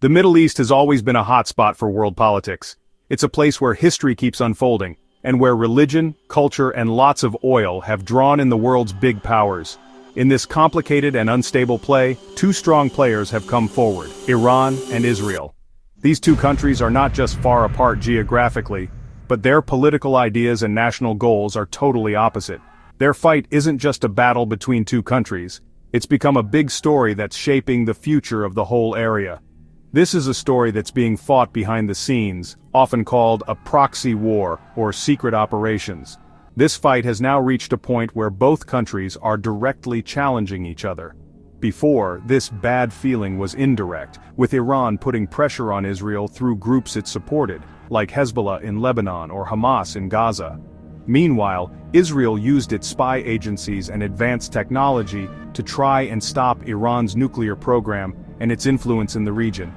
The Middle East has always been a hotspot for world politics. It's a place where history keeps unfolding, and where religion, culture, and lots of oil have drawn in the world's big powers. In this complicated and unstable play, two strong players have come forward: Iran and Israel. These two countries are not just far apart geographically, but their political ideas and national goals are totally opposite. Their fight isn't just a battle between two countries, it's become a big story that's shaping the future of the whole area. This is a story that's being fought behind the scenes, often called a proxy war or secret operations. This fight has now reached a point where both countries are directly challenging each other. Before, this bad feeling was indirect, with Iran putting pressure on Israel through groups it supported, like Hezbollah in Lebanon or Hamas in Gaza. Meanwhile, Israel used its spy agencies and advanced technology to try and stop Iran's nuclear program and its influence in the region.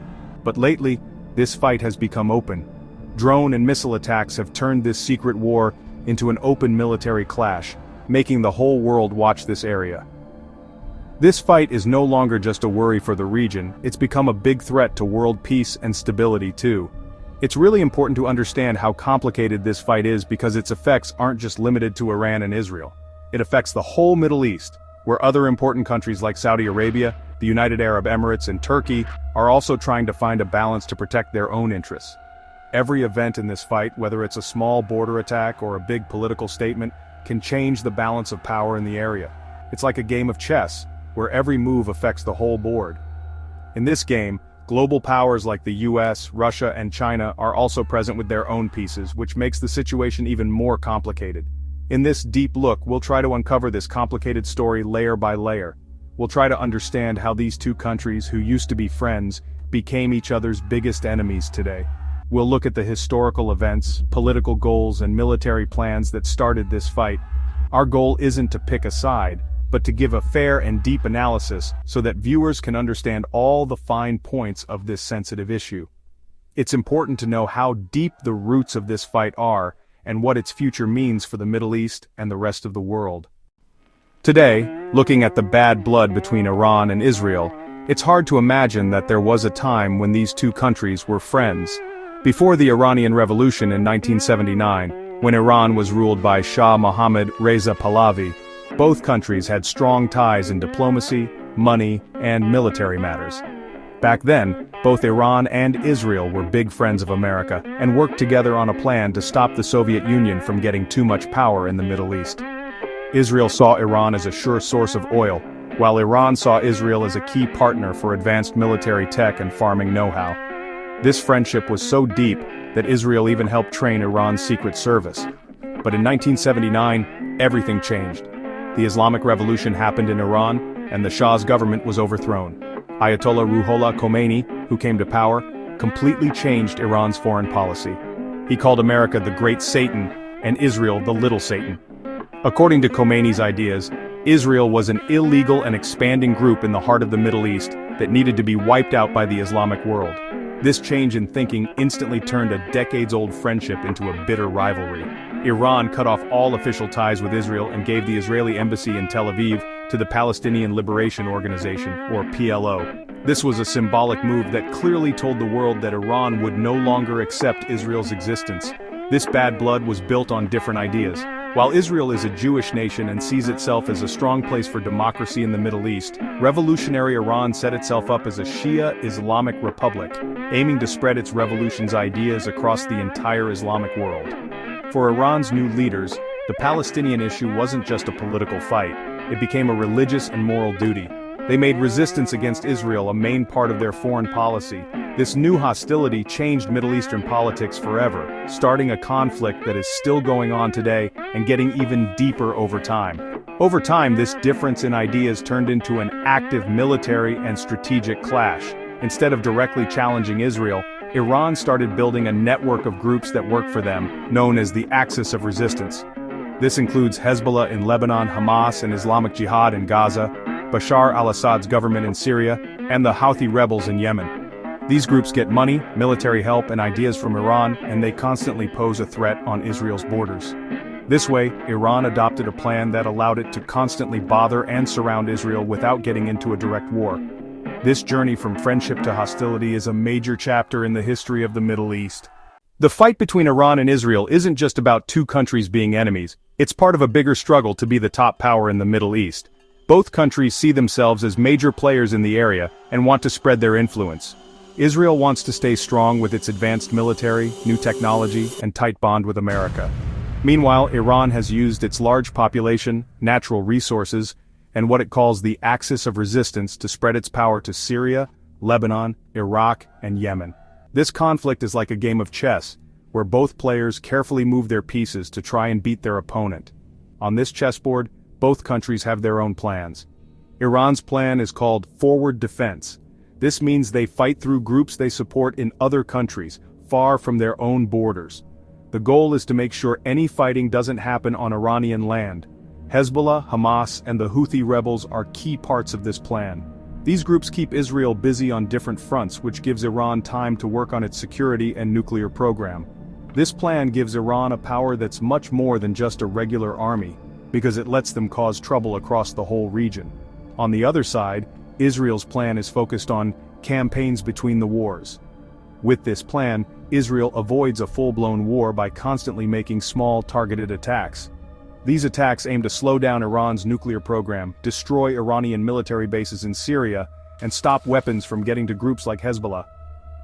But lately, this fight has become open. Drone and missile attacks have turned this secret war into an open military clash, making the whole world watch this area. This fight is no longer just a worry for the region, it's become a big threat to world peace and stability too. It's really important to understand how complicated this fight is because its effects aren't just limited to Iran and Israel. It affects the whole Middle East, where other important countries like Saudi Arabia, the United Arab Emirates, and Turkey are also trying to find a balance to protect their own interests. Every event in this fight, whether it's a small border attack or a big political statement, can change the balance of power in the area. It's like a game of chess, where every move affects the whole board. In this game, global powers like the US, Russia, and China are also present with their own pieces, which makes the situation even more complicated. In this deep look, we'll try to uncover this complicated story layer by layer. We'll try to understand how these two countries, who used to be friends, became each other's biggest enemies today. We'll look at the historical events, political goals, and military plans that started this fight. Our goal isn't to pick a side, but to give a fair and deep analysis so that viewers can understand all the fine points of this sensitive issue. It's important to know how deep the roots of this fight are and what its future means for the Middle East and the rest of the world. Today, looking at the bad blood between Iran and Israel, it's hard to imagine that there was a time when these two countries were friends. Before the Iranian Revolution in 1979, when Iran was ruled by Shah Mohammad Reza Pahlavi, both countries had strong ties in diplomacy, money, and military matters. Back then, both Iran and Israel were big friends of America and worked together on a plan to stop the Soviet Union from getting too much power in the Middle East. Israel saw Iran as a sure source of oil, while Iran saw Israel as a key partner for advanced military tech and farming know-how. This friendship was so deep that Israel even helped train Iran's secret service. But in 1979, everything changed. The Islamic Revolution happened in Iran, and the Shah's government was overthrown. Ayatollah Ruhollah Khomeini, who came to power, completely changed Iran's foreign policy. He called America the Great Satan, and Israel the Little Satan. According to Khomeini's ideas, Israel was an illegal and expanding group in the heart of the Middle East that needed to be wiped out by the Islamic world. This change in thinking instantly turned a decades-old friendship into a bitter rivalry. Iran cut off all official ties with Israel and gave the Israeli embassy in Tel Aviv to the Palestinian Liberation Organization, or PLO. This was a symbolic move that clearly told the world that Iran would no longer accept Israel's existence. This bad blood was built on different ideas. While Israel is a Jewish nation and sees itself as a strong place for democracy in the Middle East, revolutionary Iran set itself up as a Shia Islamic republic, aiming to spread its revolution's ideas across the entire Islamic world. For Iran's new leaders, the Palestinian issue wasn't just a political fight, it became a religious and moral duty. They made resistance against Israel a main part of their foreign policy. This new hostility changed Middle Eastern politics forever, starting a conflict that is still going on today and getting even deeper over time. Over time, this difference in ideas turned into an active military and strategic clash. Instead of directly challenging Israel, Iran started building a network of groups that work for them, known as the Axis of Resistance. This includes Hezbollah in Lebanon, Hamas and Islamic Jihad in Gaza, Bashar al-Assad's government in Syria, and the Houthi rebels in Yemen. These groups get money, military help, and ideas from Iran, and they constantly pose a threat on Israel's borders. This way, Iran adopted a plan that allowed it to constantly bother and surround Israel without getting into a direct war. This journey from friendship to hostility is a major chapter in the history of the Middle East. The fight between Iran and Israel isn't just about two countries being enemies, it's part of a bigger struggle to be the top power in the Middle East. Both countries see themselves as major players in the area and want to spread their influence. Israel wants to stay strong with its advanced military, new technology, and tight bond with America. Meanwhile, Iran has used its large population, natural resources, and what it calls the axis of resistance to spread its power to Syria, Lebanon, Iraq, and Yemen. This conflict is like a game of chess, where both players carefully move their pieces to try and beat their opponent. On this chessboard, both countries have their own plans. Iran's plan is called forward defense. This means they fight through groups they support in other countries, far from their own borders. The goal is to make sure any fighting doesn't happen on Iranian land. Hezbollah, Hamas, and the Houthi rebels are key parts of this plan. These groups keep Israel busy on different fronts, which gives Iran time to work on its security and nuclear program. This plan gives Iran a power that's much more than just a regular army, because it lets them cause trouble across the whole region. On the other side, Israel's plan is focused on campaigns between the wars. With this plan, Israel avoids a full-blown war by constantly making small, targeted attacks. These attacks aim to slow down Iran's nuclear program, destroy Iranian military bases in Syria, and stop weapons from getting to groups like Hezbollah.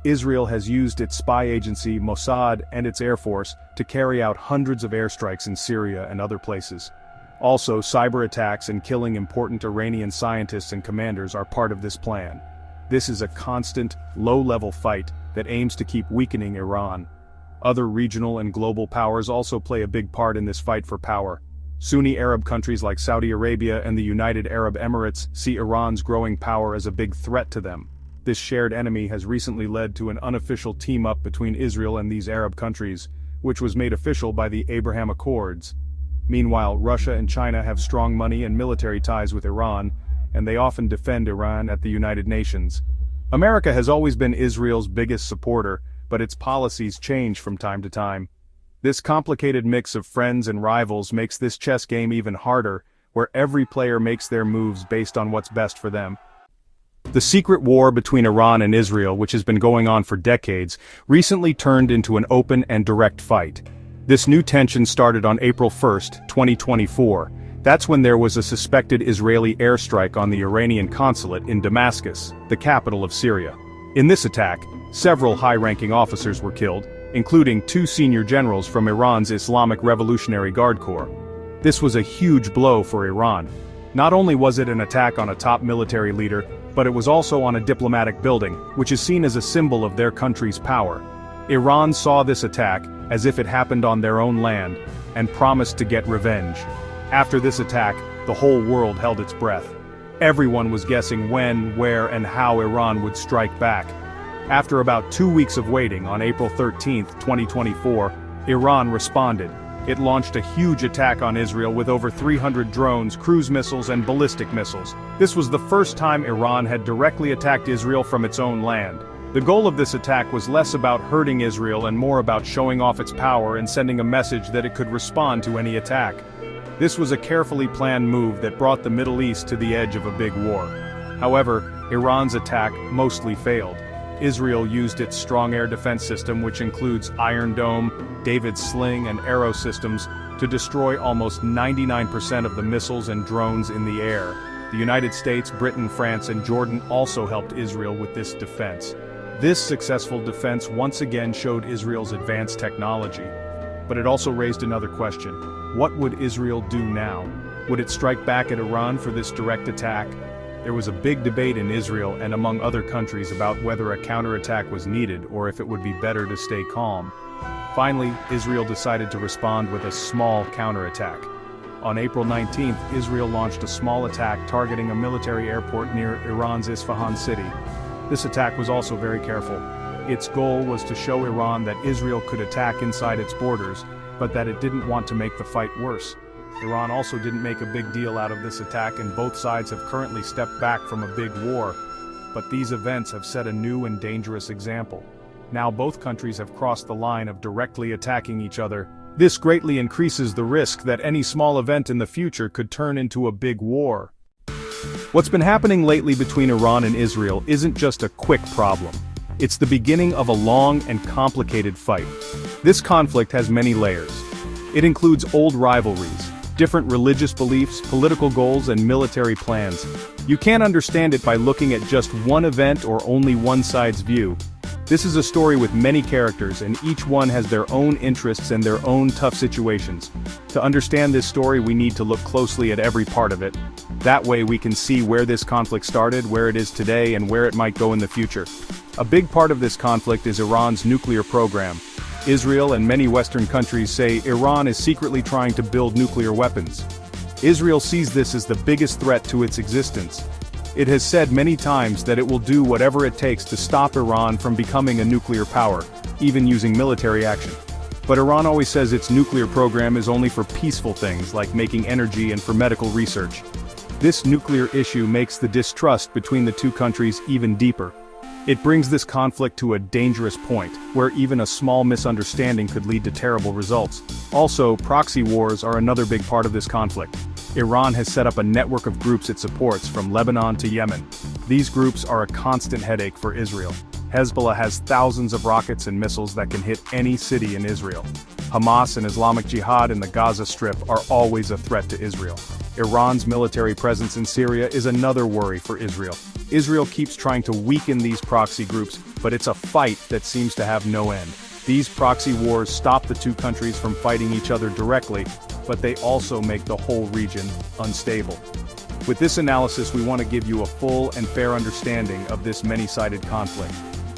Israel has used its spy agency, Mossad, and its air force to carry out hundreds of airstrikes in Syria and other places. Also, cyber attacks and killing important Iranian scientists and commanders are part of this plan. This is a constant, low-level fight that aims to keep weakening Iran. Other regional and global powers also play a big part in this fight for power. Sunni Arab countries like Saudi Arabia and the United Arab Emirates see Iran's growing power as a big threat to them. This shared enemy has recently led to an unofficial team-up between Israel and these Arab countries, which was made official by the Abraham Accords. Meanwhile, Russia and China have strong money and military ties with Iran, and they often defend Iran at the United Nations. America has always been Israel's biggest supporter, but its policies change from time to time. This complicated mix of friends and rivals makes this chess game even harder, where every player makes their moves based on what's best for them. The secret war between Iran and Israel, which has been going on for decades, recently turned into an open and direct fight. This new tension started on April 1, 2024. That's when there was a suspected Israeli airstrike on the Iranian consulate in Damascus, the capital of Syria. In this attack, several high-ranking officers were killed, including 2 senior generals from Iran's Islamic Revolutionary Guard Corps. This was a huge blow for Iran. Not only was it an attack on a top military leader, but it was also on a diplomatic building, which is seen as a symbol of their country's power. Iran saw this attack as if it happened on their own land, and promised to get revenge. After this attack, the whole world held its breath. Everyone was guessing when, where, and how Iran would strike back. After about 2 weeks of waiting, on April 13, 2024, Iran responded. It launched a huge attack on Israel with over 300 drones, cruise missiles, and ballistic missiles. This was the first time Iran had directly attacked Israel from its own land. The goal of this attack was less about hurting Israel and more about showing off its power and sending a message that it could respond to any attack. This was a carefully planned move that brought the Middle East to the edge of a big war. However, Iran's attack mostly failed. Israel used its strong air defense system, which includes Iron Dome, David's Sling, and Arrow systems, to destroy almost 99% of the missiles and drones in the air. The United States, Britain, France, and Jordan also helped Israel with this defense. This successful defense once again showed Israel's advanced technology. But it also raised another question. What would Israel do now? Would it strike back at Iran for this direct attack? There was a big debate in Israel and among other countries about whether a counterattack was needed or if it would be better to stay calm. Finally, Israel decided to respond with a small counterattack. On April 19th, Israel launched a small attack targeting a military airport near Iran's Isfahan city. This attack was also very careful. Its goal was to show Iran that Israel could attack inside its borders, but that it didn't want to make the fight worse. Iran also didn't make a big deal out of this attack, and both sides have currently stepped back from a big war. But these events have set a new and dangerous example. Now both countries have crossed the line of directly attacking each other. This greatly increases the risk that any small event in the future could turn into a big war. What's been happening lately between Iran and Israel isn't just a quick problem. It's the beginning of a long and complicated fight. This conflict has many layers. It includes old rivalries, different religious beliefs, political goals, and military plans. You can't understand it by looking at just one event or only one side's view. This is a story with many characters, and each one has their own interests and their own tough situations. To understand this story, we need to look closely at every part of it. That way we can see where this conflict started, where it is today, and where it might go in the future. A big part of this conflict is Iran's nuclear program. Israel and many Western countries say Iran is secretly trying to build nuclear weapons. Israel sees this as the biggest threat to its existence. It has said many times that it will do whatever it takes to stop Iran from becoming a nuclear power, even using military action. But Iran always says its nuclear program is only for peaceful things like making energy and for medical research. This nuclear issue makes the distrust between the two countries even deeper. It brings this conflict to a dangerous point, where even a small misunderstanding could lead to terrible results. Also, proxy wars are another big part of this conflict. Iran has set up a network of groups it supports from Lebanon to Yemen. These groups are a constant headache for Israel. Hezbollah has thousands of rockets and missiles that can hit any city in Israel. Hamas and Islamic Jihad in the Gaza Strip are always a threat to Israel. Iran's military presence in Syria is another worry for Israel. Israel keeps trying to weaken these proxy groups, but it's a fight that seems to have no end. These proxy wars stop the two countries from fighting each other directly, but they also make the whole region unstable. With this analysis, we want to give you a full and fair understanding of this many-sided conflict.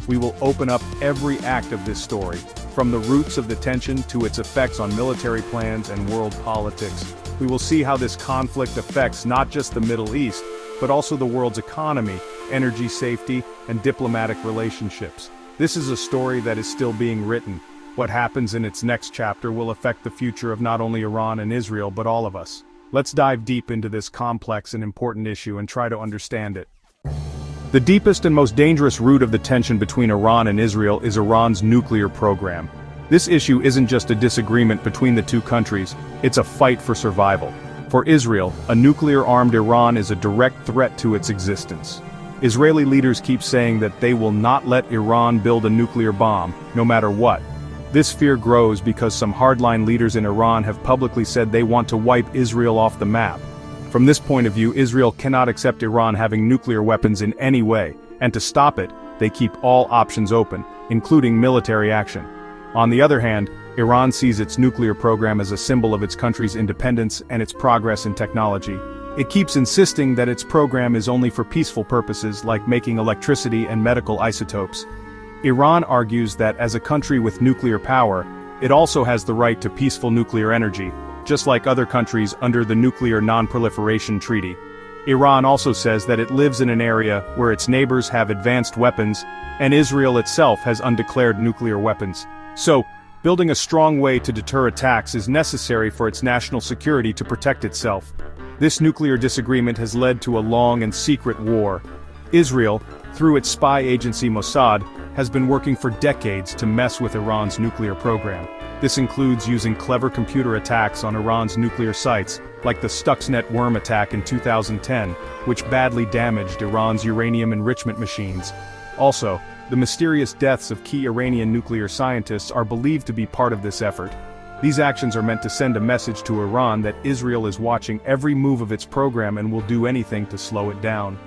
We will open up every act of this story, from the roots of the tension to its effects on military plans and world politics. We will see how this conflict affects not just the Middle East, but also the world's economy, energy safety, and diplomatic relationships. This is a story that is still being written. What happens in its next chapter will affect the future of not only Iran and Israel but all of us. Let's dive deep into this complex and important issue and try to understand it. The deepest and most dangerous root of the tension between Iran and Israel is Iran's nuclear program. This issue isn't just a disagreement between the two countries, it's a fight for survival. For Israel, a nuclear-armed Iran is a direct threat to its existence. Israeli leaders keep saying that they will not let Iran build a nuclear bomb, no matter what. This fear grows because some hardline leaders in Iran have publicly said they want to wipe Israel off the map. From this point of view, Israel cannot accept Iran having nuclear weapons in any way, and to stop it, they keep all options open, including military action. On the other hand, Iran sees its nuclear program as a symbol of its country's independence and its progress in technology. It keeps insisting that its program is only for peaceful purposes like making electricity and medical isotopes. Iran argues that as a country with nuclear power, it also has the right to peaceful nuclear energy, just like other countries under the Nuclear Non-Proliferation Treaty. Iran also says that it lives in an area where its neighbors have advanced weapons, and Israel itself has undeclared nuclear weapons. So, building a strong way to deter attacks is necessary for its national security to protect itself. This nuclear disagreement has led to a long and secret war. Israel, through its spy agency Mossad, has been working for decades to mess with Iran's nuclear program. This includes using clever computer attacks on Iran's nuclear sites, like the Stuxnet worm attack in 2010, which badly damaged Iran's uranium enrichment machines. Also, the mysterious deaths of key Iranian nuclear scientists are believed to be part of this effort. These actions are meant to send a message to Iran that Israel is watching every move of its program and will do anything to slow it down.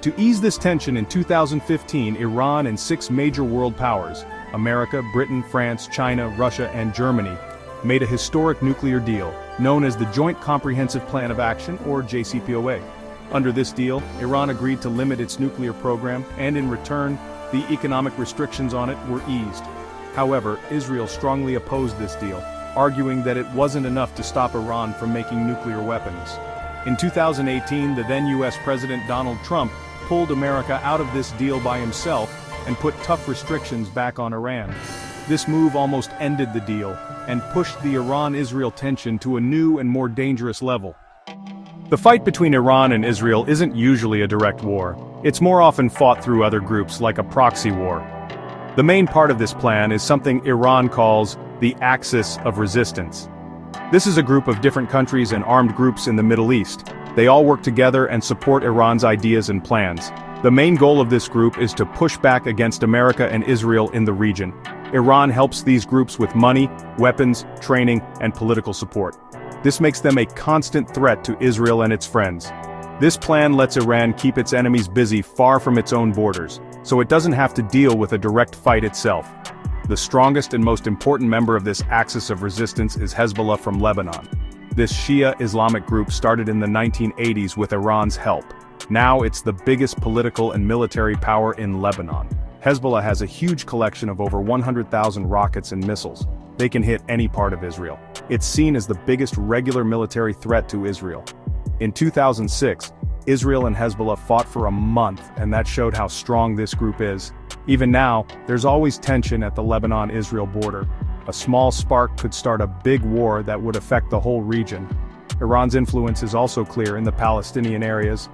To ease this tension in 2015, Iran and 6 major world powers, America, Britain, France, China, Russia, and Germany, made a historic nuclear deal, known as the Joint Comprehensive Plan of Action, or JCPOA. Under this deal, Iran agreed to limit its nuclear program, and in return, the economic restrictions on it were eased. However, Israel strongly opposed this deal, arguing that it wasn't enough to stop Iran from making nuclear weapons. In 2018, the then US President Donald Trump pulled America out of this deal by himself and put tough restrictions back on Iran. This move almost ended the deal and pushed the Iran-Israel tension to a new and more dangerous level. The fight between Iran and Israel isn't usually a direct war. It's more often fought through other groups like a proxy war. The main part of this plan is something Iran calls the Axis of Resistance. This is a group of different countries and armed groups in the Middle East. They all work together and support Iran's ideas and plans. The main goal of this group is to push back against America and Israel in the region. Iran helps these groups with money, weapons, training, and political support. This makes them a constant threat to Israel and its friends. This plan lets Iran keep its enemies busy far from its own borders, so it doesn't have to deal with a direct fight itself. The strongest and most important member of this axis of resistance is Hezbollah from Lebanon. This Shia Islamic group started in the 1980s with Iran's help. Now it's the biggest political and military power in Lebanon. Hezbollah has a huge collection of over 100,000 rockets and missiles. They can hit any part of Israel. It's seen as the biggest regular military threat to Israel. In 2006, Israel and Hezbollah fought for a month, and that showed how strong this group is. Even now, there's always tension at the Lebanon-Israel border. A small spark could start a big war that would affect the whole region. Iran's influence is also clear in the Palestinian areas.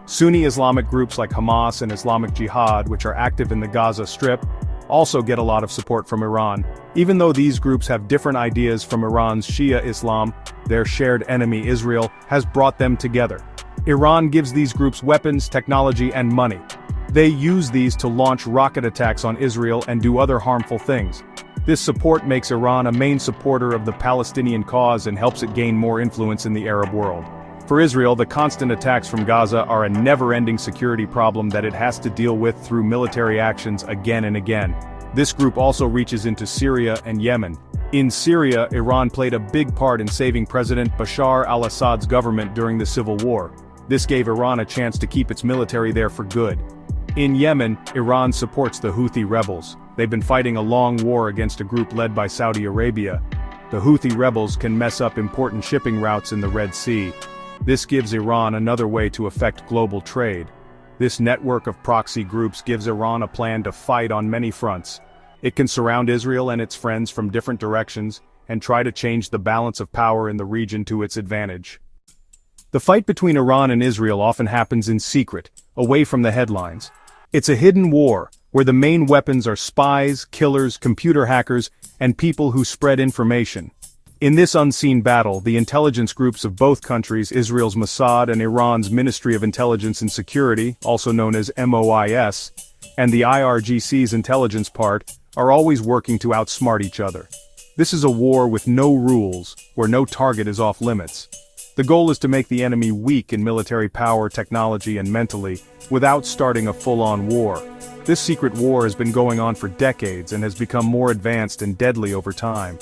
Sunni Islamic groups like Hamas and Islamic Jihad, which are active in the Gaza Strip, also get a lot of support from Iran. Even though these groups have different ideas from Iran's Shia Islam, their shared enemy Israel has brought them together. Iran gives these groups weapons, technology, and money. They use these to launch rocket attacks on Israel and do other harmful things. This support makes Iran a main supporter of the Palestinian cause and helps it gain more influence in the Arab world. For Israel, the constant attacks from Gaza are a never-ending security problem that it has to deal with through military actions again and again. This group also reaches into Syria and Yemen. In Syria, Iran played a big part in saving President Bashar al-Assad's government during the civil war. This gave Iran a chance to keep its military there for good. In Yemen, Iran supports the Houthi rebels. They've been fighting a long war against a group led by Saudi Arabia. The Houthi rebels can mess up important shipping routes in the Red Sea. This gives Iran another way to affect global trade. This network of proxy groups gives Iran a plan to fight on many fronts. It can surround Israel and its friends from different directions, and try to change the balance of power in the region to its advantage. The fight between Iran and Israel often happens in secret, away from the headlines. It's a hidden war, where the main weapons are spies, killers, computer hackers, and people who spread information. In this unseen battle, the intelligence groups of both countries, Israel's Mossad and Iran's Ministry of Intelligence and Security, also known as MOIS, and the IRGC's intelligence part, are always working to outsmart each other. This is a war with no rules, where no target is off limits. The goal is to make the enemy weak in military power, technology, and mentally, without starting a full-on war. This secret war has been going on for decades and has become more advanced and deadly over time.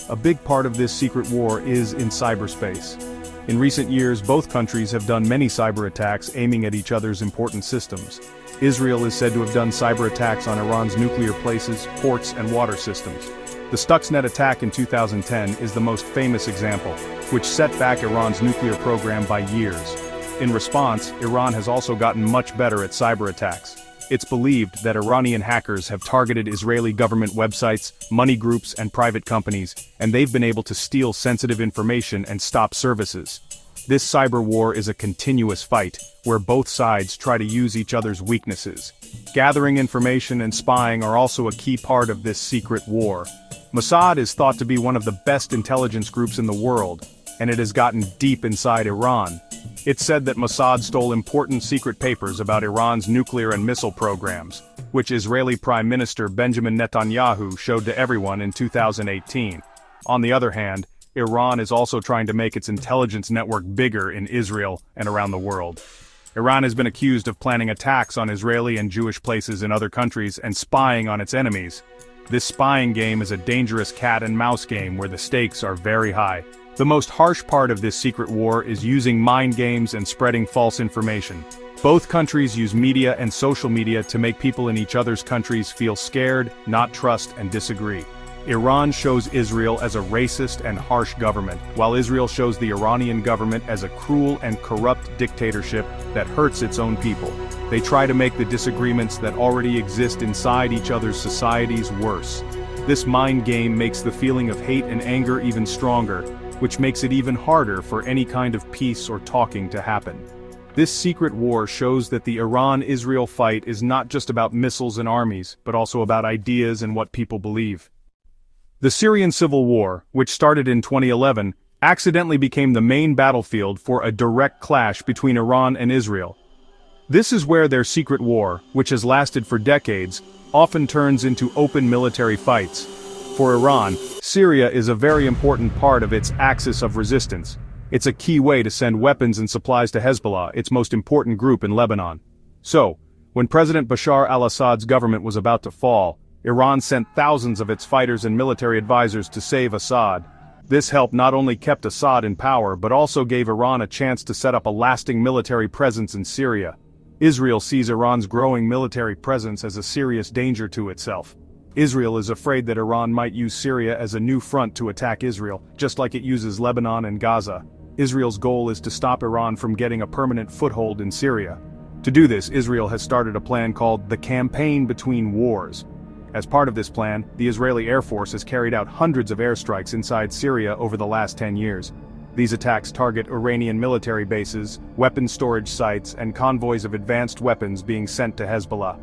A big part of this secret war is in cyberspace. In recent years, both countries have done many cyber attacks aiming at each other's important systems. Israel is said to have done cyber attacks on Iran's nuclear places, ports, and water systems. The Stuxnet attack in 2010 is the most famous example, which set back Iran's nuclear program by years. In response, Iran has also gotten much better at cyber attacks. It's believed that Iranian hackers have targeted Israeli government websites, money groups, and private companies, and they've been able to steal sensitive information and stop services. This cyber war is a continuous fight, where both sides try to use each other's weaknesses. Gathering information and spying are also a key part of this secret war. Mossad is thought to be one of the best intelligence groups in the world, and it has gotten deep inside Iran. It's said that Mossad stole important secret papers about Iran's nuclear and missile programs, which Israeli Prime Minister Benjamin Netanyahu showed to everyone in 2018. On the other hand, Iran is also trying to make its intelligence network bigger in Israel and around the world. Iran has been accused of planning attacks on Israeli and Jewish places in other countries and spying on its enemies. This spying game is a dangerous cat-and-mouse game where the stakes are very high. The most harsh part of this secret war is using mind games and spreading false information. Both countries use media and social media to make people in each other's countries feel scared, not trust, and disagree. Iran shows Israel as a racist and harsh government, while Israel shows the Iranian government as a cruel and corrupt dictatorship that hurts its own people. They try to make the disagreements that already exist inside each other's societies worse. This mind game makes the feeling of hate and anger even stronger, which makes it even harder for any kind of peace or talking to happen. This secret war shows that the Iran-Israel fight is not just about missiles and armies, but also about ideas and what people believe. The Syrian civil war, which started in 2011, accidentally became the main battlefield for a direct clash between Iran and Israel. This is where their secret war, which has lasted for decades, often turns into open military fights. For Iran, Syria is a very important part of its axis of resistance. It's a key way to send weapons and supplies to Hezbollah, its most important group in Lebanon. So, when President Bashar al-Assad's government was about to fall, Iran sent thousands of its fighters and military advisors to save Assad. This help not only kept Assad in power but also gave Iran a chance to set up a lasting military presence in Syria. Israel sees Iran's growing military presence as a serious danger to itself. Israel is afraid that Iran might use Syria as a new front to attack Israel, just like it uses Lebanon and Gaza. Israel's goal is to stop Iran from getting a permanent foothold in Syria. To do this, Israel has started a plan called the Campaign Between Wars. As part of this plan, the Israeli Air Force has carried out hundreds of airstrikes inside Syria over the last 10 years. These attacks target Iranian military bases, weapon storage sites, and convoys of advanced weapons being sent to Hezbollah.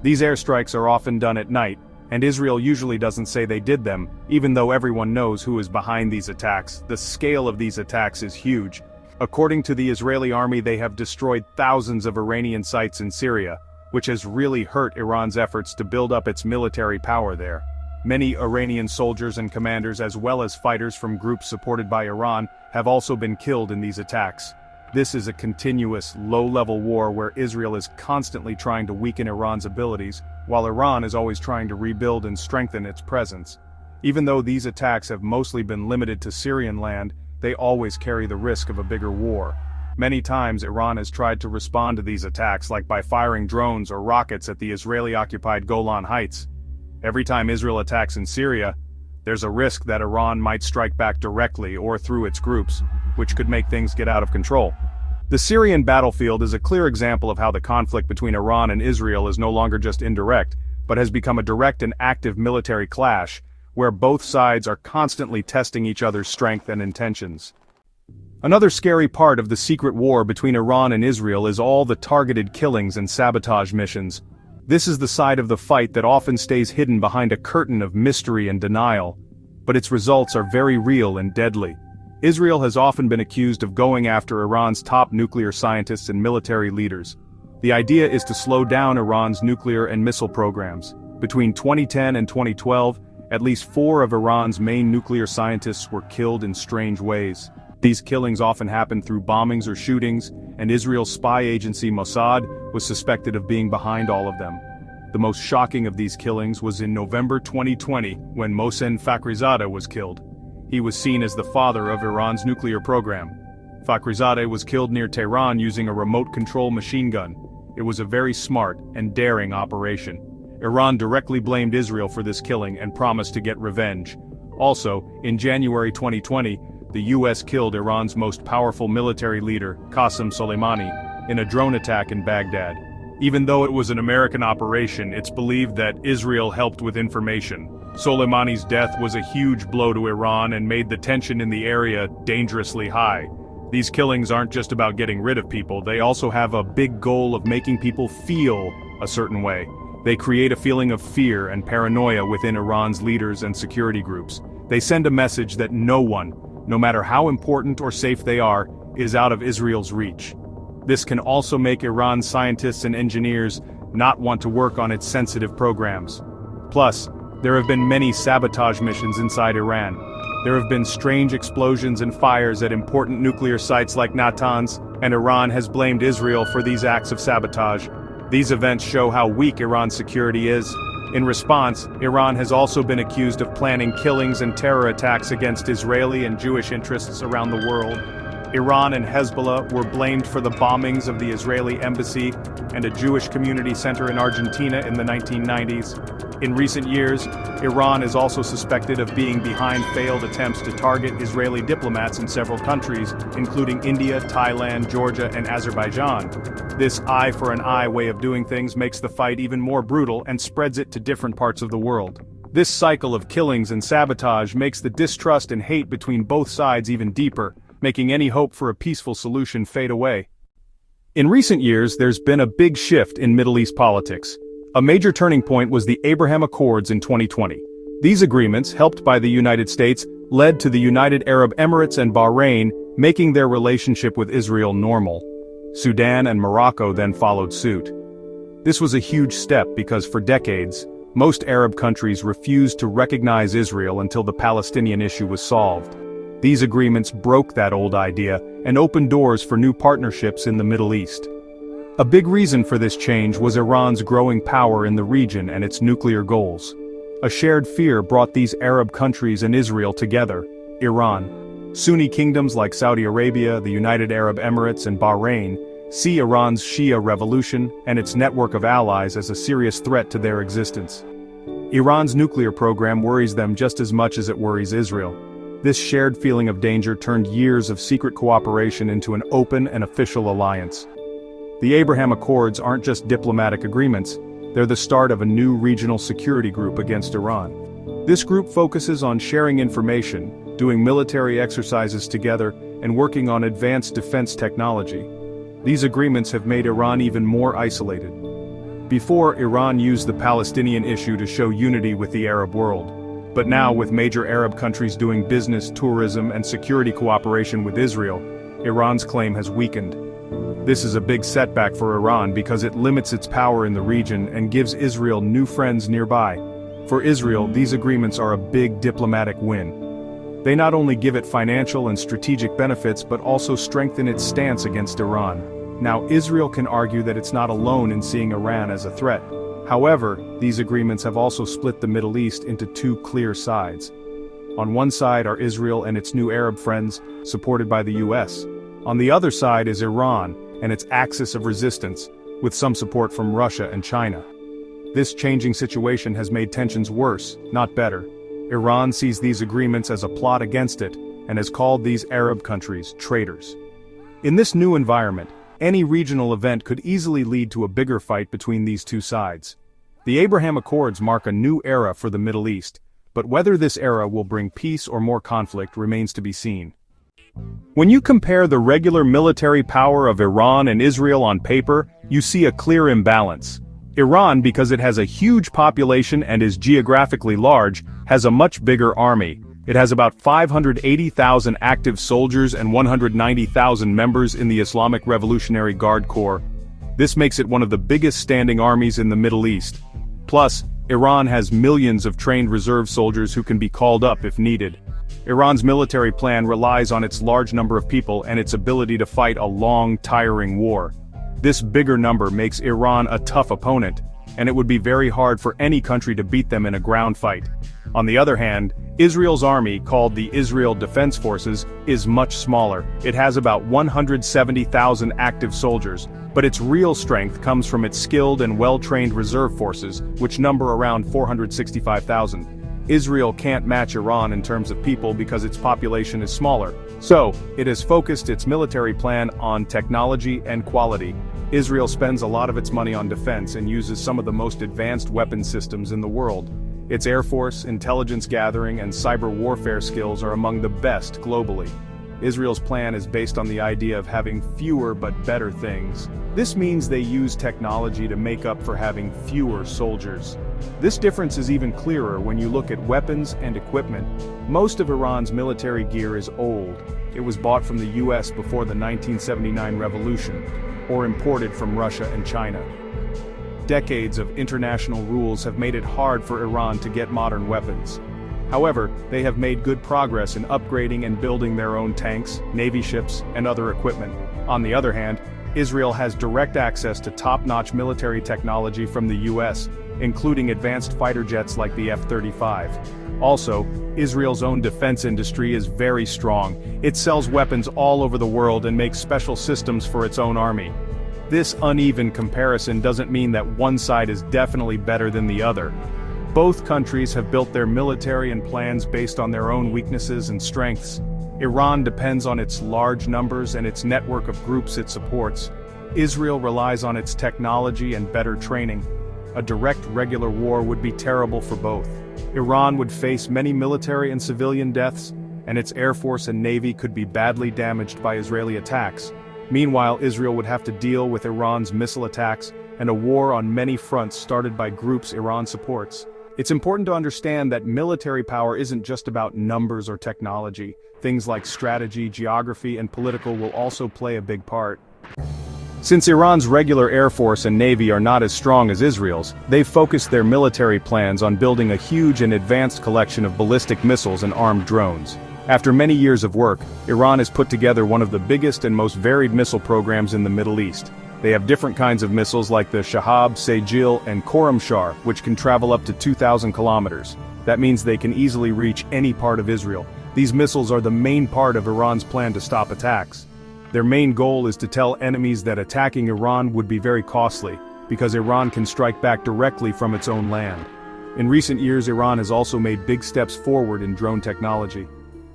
These airstrikes are often done at night, and Israel usually doesn't say they did them, even though everyone knows who is behind these attacks. The scale of these attacks is huge. According to the Israeli army, they have destroyed thousands of Iranian sites in Syria, which has really hurt Iran's efforts to build up its military power there. Many Iranian soldiers and commanders as well as fighters from groups supported by Iran have also been killed in these attacks. This is a continuous, low-level war where Israel is constantly trying to weaken Iran's abilities, while Iran is always trying to rebuild and strengthen its presence. Even though these attacks have mostly been limited to Syrian land, they always carry the risk of a bigger war. Many times Iran has tried to respond to these attacks like by firing drones or rockets at the Israeli-occupied Golan Heights. Every time Israel attacks in Syria, there's a risk that Iran might strike back directly or through its groups, which could make things get out of control. The Syrian battlefield is a clear example of how the conflict between Iran and Israel is no longer just indirect, but has become a direct and active military clash, where both sides are constantly testing each other's strength and intentions. Another scary part of the secret war between Iran and Israel is all the targeted killings and sabotage missions. This is the side of the fight that often stays hidden behind a curtain of mystery and denial, but its results are very real and deadly. Israel has often been accused of going after Iran's top nuclear scientists and military leaders. The idea is to slow down Iran's nuclear and missile programs. Between 2010 and 2012, at least 4 of Iran's main nuclear scientists were killed in strange ways. These killings often happened through bombings or shootings, and Israel's spy agency Mossad was suspected of being behind all of them. The most shocking of these killings was in November 2020 when Mohsen Fakhrizadeh was killed. He was seen as the father of Iran's nuclear program. Fakhrizadeh was killed near Tehran using a remote-control machine gun. It was a very smart and daring operation. Iran directly blamed Israel for this killing and promised to get revenge. Also, in January 2020, the US killed Iran's most powerful military leader, Qasem Soleimani, in a drone attack in Baghdad. Even though it was an American operation, it's believed that Israel helped with information. Soleimani's death was a huge blow to Iran and made the tension in the area dangerously high. These killings aren't just about getting rid of people, they also have a big goal of making people feel a certain way. They create a feeling of fear and paranoia within Iran's leaders and security groups. They send a message that no one, no matter how important or safe they are, is out of Israel's reach. This can also make Iran's scientists and engineers not want to work on its sensitive programs. Plus, there have been many sabotage missions inside Iran. There have been strange explosions and fires at important nuclear sites like Natanz, and Iran has blamed Israel for these acts of sabotage. These events show how weak Iran's security is. In response, Iran has also been accused of planning killings and terror attacks against Israeli and Jewish interests around the world. Iran and Hezbollah were blamed for the bombings of the Israeli embassy and a Jewish community center in Argentina in the 1990s. In recent years, Iran is also suspected of being behind failed attempts to target Israeli diplomats in several countries, including India, Thailand, Georgia, and Azerbaijan. This eye for an eye way of doing things makes the fight even more brutal and spreads it to different parts of the world. This cycle of killings and sabotage makes the distrust and hate between both sides even deeper, making any hope for a peaceful solution fade away. In recent years, there's been a big shift in Middle East politics. A major turning point was the Abraham Accords in 2020. These agreements, helped by the United States, led to the United Arab Emirates and Bahrain making their relationship with Israel normal. Sudan and Morocco then followed suit. This was a huge step because for decades, most Arab countries refused to recognize Israel until the Palestinian issue was solved. These agreements broke that old idea and opened doors for new partnerships in the Middle East. A big reason for this change was Iran's growing power in the region and its nuclear goals. A shared fear brought these Arab countries and Israel together. Iran. Sunni kingdoms like Saudi Arabia, the United Arab Emirates, and Bahrain see Iran's Shia revolution and its network of allies as a serious threat to their existence. Iran's nuclear program worries them just as much as it worries Israel. This shared feeling of danger turned years of secret cooperation into an open and official alliance. The Abraham Accords aren't just diplomatic agreements, they're the start of a new regional security group against Iran. This group focuses on sharing information, doing military exercises together, and working on advanced defense technology. These agreements have made Iran even more isolated. Before, Iran used the Palestinian issue to show unity with the Arab world. But now, with major Arab countries doing business, tourism, and security cooperation with Israel, Iran's claim has weakened. This is a big setback for Iran because it limits its power in the region and gives Israel new friends nearby. For Israel, these agreements are a big diplomatic win. They not only give it financial and strategic benefits but also strengthen its stance against Iran. Now, Israel can argue that it's not alone in seeing Iran as a threat. However, these agreements have also split the Middle East into two clear sides. On one side are Israel and its new Arab friends, supported by the US. On the other side is Iran and its axis of resistance, with some support from Russia and China. This changing situation has made tensions worse, not better. Iran sees these agreements as a plot against it, and has called these Arab countries traitors. In this new environment, any regional event could easily lead to a bigger fight between these two sides. The Abraham Accords mark a new era for the Middle East, but whether this era will bring peace or more conflict remains to be seen. When you compare the regular military power of Iran and Israel on paper, you see a clear imbalance. Iran, because it has a huge population and is geographically large, has a much bigger army. It has about 580,000 active soldiers and 190,000 members in the Islamic Revolutionary Guard Corps. This makes it one of the biggest standing armies in the Middle East. Plus, Iran has millions of trained reserve soldiers who can be called up if needed. Iran's military plan relies on its large number of people and its ability to fight a long, tiring war. This bigger number makes Iran a tough opponent, and it would be very hard for any country to beat them in a ground fight. On the other hand, Israel's army, called the Israel Defense Forces, is much smaller. It has about 170,000 active soldiers, but its real strength comes from its skilled and well-trained reserve forces, which number around 465,000. Israel can't match Iran in terms of people because its population is smaller, so it has focused its military plan on technology and quality. Israel spends a lot of its money on defense and uses some of the most advanced weapon systems in the world. Its air force, intelligence gathering, and cyber warfare skills are among the best globally. Israel's plan is based on the idea of having fewer but better things. This means they use technology to make up for having fewer soldiers. This difference is even clearer when you look at weapons and equipment. Most of Iran's military gear is old. It was bought from the US before the 1979 revolution, or imported from Russia and China. Decades of international rules have made it hard for Iran to get modern weapons. However, they have made good progress in upgrading and building their own tanks, navy ships, and other equipment. On the other hand, Israel has direct access to top-notch military technology from the US, including advanced fighter jets like the F-35. Also, Israel's own defense industry is very strong. It sells weapons all over the world and makes special systems for its own army. This uneven comparison doesn't mean that one side is definitely better than the other. Both countries have built their military and plans based on their own weaknesses and strengths. Iran depends on its large numbers and its network of groups it supports. Israel relies on its technology and better training. A direct regular war would be terrible for both. Iran would face many military and civilian deaths, and its air force and navy could be badly damaged by Israeli attacks. Meanwhile, Israel would have to deal with Iran's missile attacks and a war on many fronts started by groups Iran supports. It's important to understand that military power isn't just about numbers or technology. Things like strategy, geography, and political will also play a big part. Since Iran's regular air force and navy are not as strong as Israel's, they've focused their military plans on building a huge and advanced collection of ballistic missiles and armed drones. After many years of work, Iran has put together one of the biggest and most varied missile programs in the Middle East. They have different kinds of missiles like the Shahab, Sejil, and Khorramshahr, which can travel up to 2,000 kilometers. That means they can easily reach any part of Israel. These missiles are the main part of Iran's plan to stop attacks. Their main goal is to tell enemies that attacking Iran would be very costly, because Iran can strike back directly from its own land. In recent years, Iran has also made big steps forward in drone technology.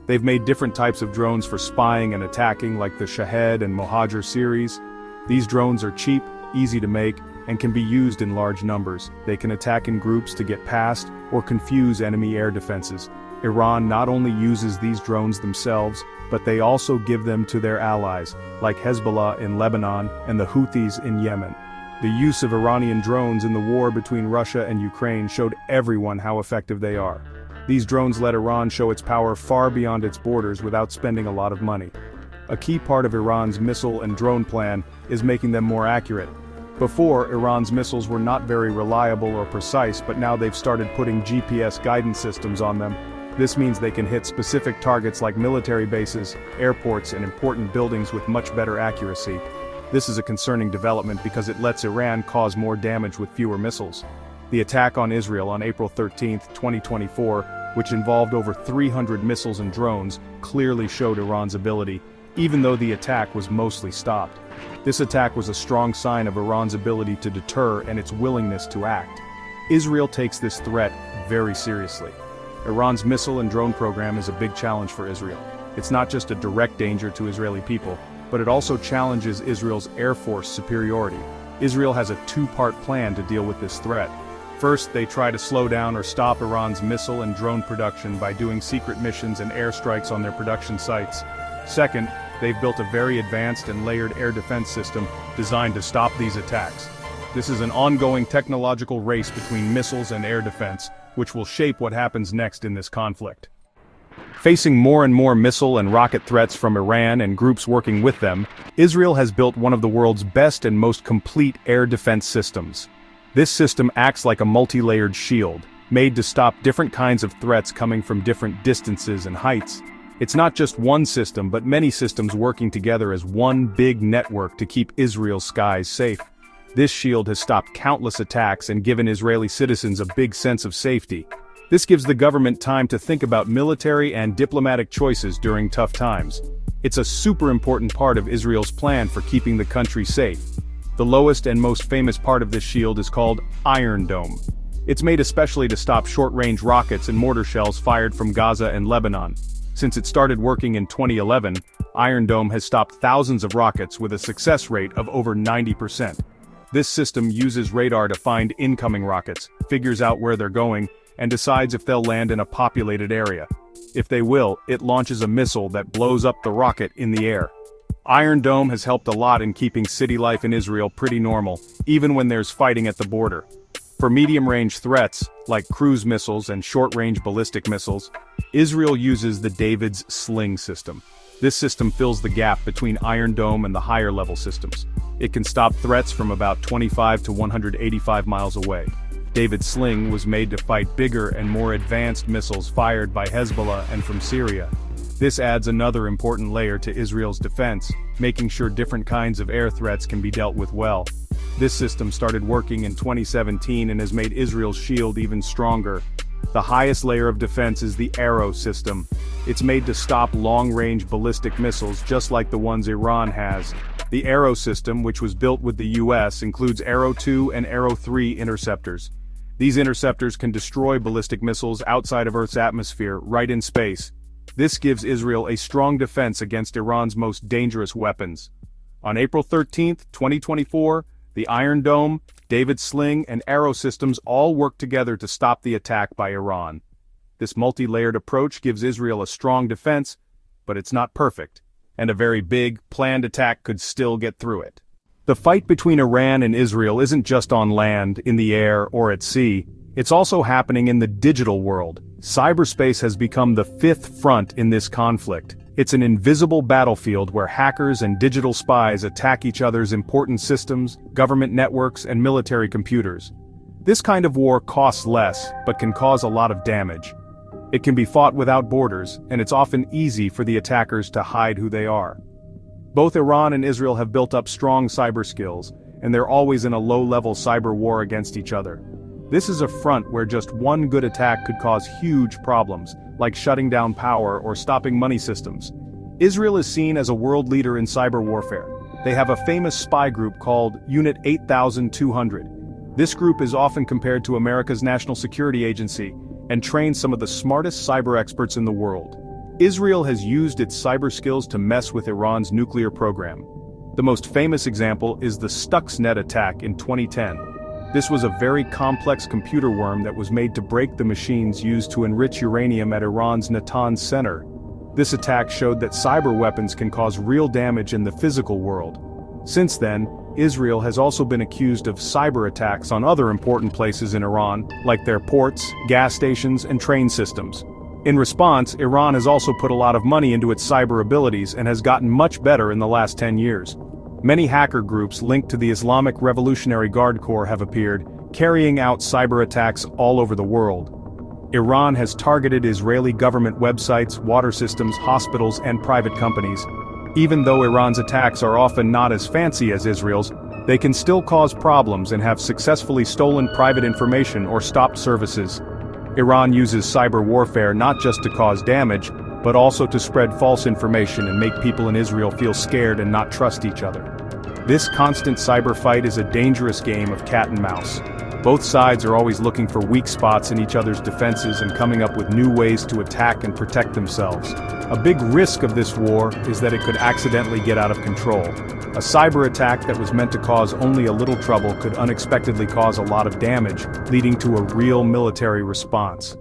They've made different types of drones for spying and attacking, like the Shahed and Mohajer series. These drones are cheap, easy to make, and can be used in large numbers. They can attack in groups to get past or confuse enemy air defenses. Iran not only uses these drones themselves, but they also give them to their allies, like Hezbollah in Lebanon and the Houthis in Yemen. The use of Iranian drones in the war between Russia and Ukraine showed everyone how effective they are. These drones let Iran show its power far beyond its borders without spending a lot of money. A key part of Iran's missile and drone plan is making them more accurate. Before, Iran's missiles were not very reliable or precise, but now they've started putting GPS guidance systems on them. This means they can hit specific targets like military bases, airports, and important buildings with much better accuracy. This is a concerning development because it lets Iran cause more damage with fewer missiles. The attack on Israel on April 13, 2024, which involved over 300 missiles and drones, clearly showed Iran's ability, even though the attack was mostly stopped. This attack was a strong sign of Iran's ability to deter and its willingness to act. Israel takes this threat very seriously. Iran's missile and drone program is a big challenge for Israel. It's not just a direct danger to Israeli people, but it also challenges Israel's air force superiority. Israel has a two-part plan to deal with this threat. First, they try to slow down or stop Iran's missile and drone production by doing secret missions and airstrikes on their production sites. Second, they've built a very advanced and layered air defense system designed to stop these attacks. This is an ongoing technological race between missiles and air defense, which will shape what happens next in this conflict. Facing more and more missile and rocket threats from Iran and groups working with them, Israel has built one of the world's best and most complete air defense systems. This system acts like a multi-layered shield, made to stop different kinds of threats coming from different distances and heights. It's not just one system, but many systems working together as one big network to keep Israel's skies safe. This shield has stopped countless attacks and given Israeli citizens a big sense of safety. This gives the government time to think about military and diplomatic choices during tough times. It's a super important part of Israel's plan for keeping the country safe. The lowest and most famous part of this shield is called Iron Dome. It's made especially to stop short-range rockets and mortar shells fired from Gaza and Lebanon. Since it started working in 2011, Iron Dome has stopped thousands of rockets with a success rate of over 90%. This system uses radar to find incoming rockets, figures out where they're going, and decides if they'll land in a populated area. If they will, it launches a missile that blows up the rocket in the air. Iron Dome has helped a lot in keeping city life in Israel pretty normal, even when there's fighting at the border. For medium-range threats, like cruise missiles and short-range ballistic missiles, Israel uses the David's Sling system. This system fills the gap between Iron Dome and the higher-level systems. It can stop threats from about 25 to 185 miles away. David's Sling was made to fight bigger and more advanced missiles fired by Hezbollah and from Syria. This adds another important layer to Israel's defense, making sure different kinds of air threats can be dealt with well. This system started working in 2017 and has made Israel's shield even stronger. The highest layer of defense is the Arrow system. It's made to stop long-range ballistic missiles just like the ones Iran has. The Arrow system, which was built with the US, includes Arrow 2 and Arrow 3 interceptors. These interceptors can destroy ballistic missiles outside of Earth's atmosphere, right in space. This gives Israel a strong defense against Iran's most dangerous weapons. On April 13, 2024, the Iron Dome, David's Sling, and Arrow systems all worked together to stop the attack by Iran. This multi-layered approach gives Israel a strong defense, but it's not perfect, and a very big, planned attack could still get through it. The fight between Iran and Israel isn't just on land, in the air, or at sea. It's also happening in the digital world. Cyberspace has become the fifth front in this conflict. It's an invisible battlefield where hackers and digital spies attack each other's important systems, government networks, and military computers. This kind of war costs less, but can cause a lot of damage. It can be fought without borders, and it's often easy for the attackers to hide who they are. Both Iran and Israel have built up strong cyber skills, and they're always in a low-level cyber war against each other. This is a front where just one good attack could cause huge problems, like shutting down power or stopping money systems. Israel is seen as a world leader in cyber warfare. They have a famous spy group called Unit 8200. This group is often compared to America's National Security Agency and trains some of the smartest cyber experts in the world. Israel has used its cyber skills to mess with Iran's nuclear program. The most famous example is the Stuxnet attack in 2010. This was a very complex computer worm that was made to break the machines used to enrich uranium at Iran's Natanz center. This attack showed that cyber weapons can cause real damage in the physical world. Since then, Israel has also been accused of cyber attacks on other important places in Iran, like their ports, gas stations, and train systems. In response, Iran has also put a lot of money into its cyber abilities and has gotten much better in the last 10 years. Many hacker groups linked to the Islamic Revolutionary Guard Corps have appeared, carrying out cyber attacks all over the world. Iran has targeted Israeli government websites, water systems, hospitals, and private companies. Even though Iran's attacks are often not as fancy as Israel's, they can still cause problems and have successfully stolen private information or stopped services. Iran uses cyber warfare not just to cause damage, but also to spread false information and make people in Israel feel scared and not trust each other. This constant cyber fight is a dangerous game of cat and mouse. Both sides are always looking for weak spots in each other's defenses and coming up with new ways to attack and protect themselves. A big risk of this war is that it could accidentally get out of control. A cyber attack that was meant to cause only a little trouble could unexpectedly cause a lot of damage, leading to a real military response.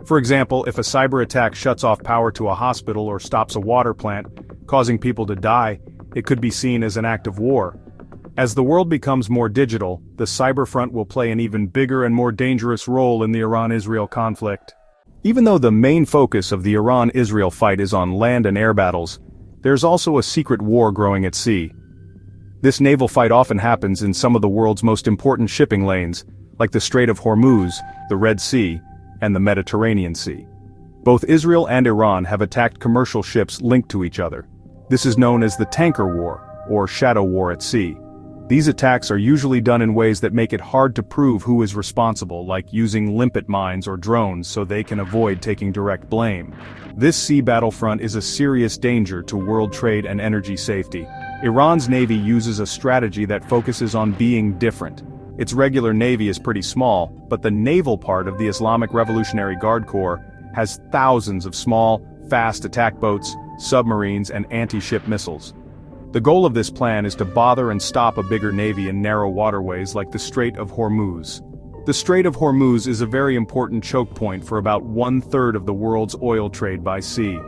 For example, if a cyber attack shuts off power to a hospital or stops a water plant, causing people to die, it could be seen as an act of war. As the world becomes more digital, the cyber front will play an even bigger and more dangerous role in the Iran-Israel conflict. Even though the main focus of the Iran-Israel fight is on land and air battles, there's also a secret war growing at sea. This naval fight often happens in some of the world's most important shipping lanes, like the Strait of Hormuz, the Red Sea, and the Mediterranean Sea. Both Israel and Iran have attacked commercial ships linked to each other. This is known as the tanker war, or shadow war at sea. These attacks are usually done in ways that make it hard to prove who is responsible, like using limpet mines or drones so they can avoid taking direct blame. This sea battlefront is a serious danger to world trade and energy safety. Iran's navy uses a strategy that focuses on being different. Its regular navy is pretty small, but the naval part of the Islamic Revolutionary Guard Corps has thousands of small, fast attack boats, submarines, and anti-ship missiles. The goal of this plan is to bother and stop a bigger navy in narrow waterways like the Strait of Hormuz. The Strait of Hormuz is a very important choke point for about 1/3 of the world's oil trade by sea.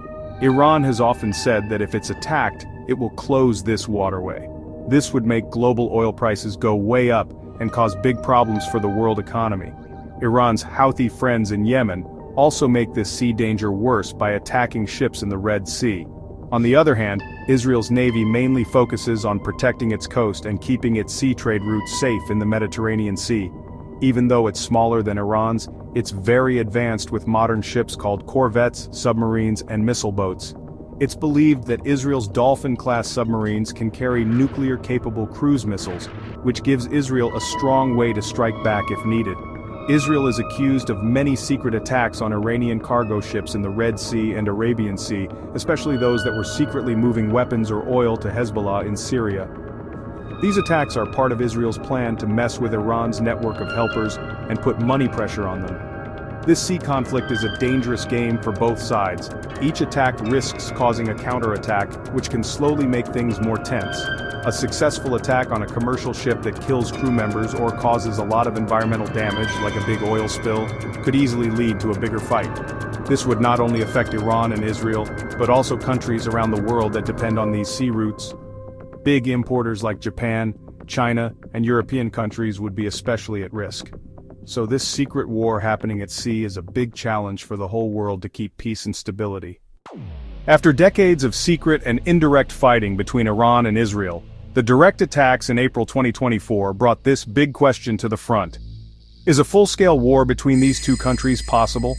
Iran has often said that if it's attacked, it will close this waterway. This would make global oil prices go way up and cause big problems for the world economy. Iran's Houthi friends in Yemen also make this sea danger worse by attacking ships in the Red Sea. On the other hand, Israel's navy mainly focuses on protecting its coast and keeping its sea trade routes safe in the Mediterranean Sea. Even though it's smaller than Iran's, it's very advanced with modern ships called corvettes, submarines, and missile boats. It's believed that Israel's Dolphin-class submarines can carry nuclear-capable cruise missiles, which gives Israel a strong way to strike back if needed. Israel is accused of many secret attacks on Iranian cargo ships in the Red Sea and Arabian Sea, especially those that were secretly moving weapons or oil to Hezbollah in Syria. These attacks are part of Israel's plan to mess with Iran's network of helpers and put money pressure on them. This sea conflict is a dangerous game for both sides. Each attack risks causing a counterattack, which can slowly make things more tense. A successful attack on a commercial ship that kills crew members or causes a lot of environmental damage, like a big oil spill, could easily lead to a bigger fight. This would not only affect Iran and Israel, but also countries around the world that depend on these sea routes. Big importers like Japan, China, and European countries would be especially at risk. So this secret war happening at sea is a big challenge for the whole world to keep peace and stability. After decades of secret and indirect fighting between Iran and Israel, the direct attacks in April 2024 brought this big question to the front. Is a full-scale war between these two countries possible?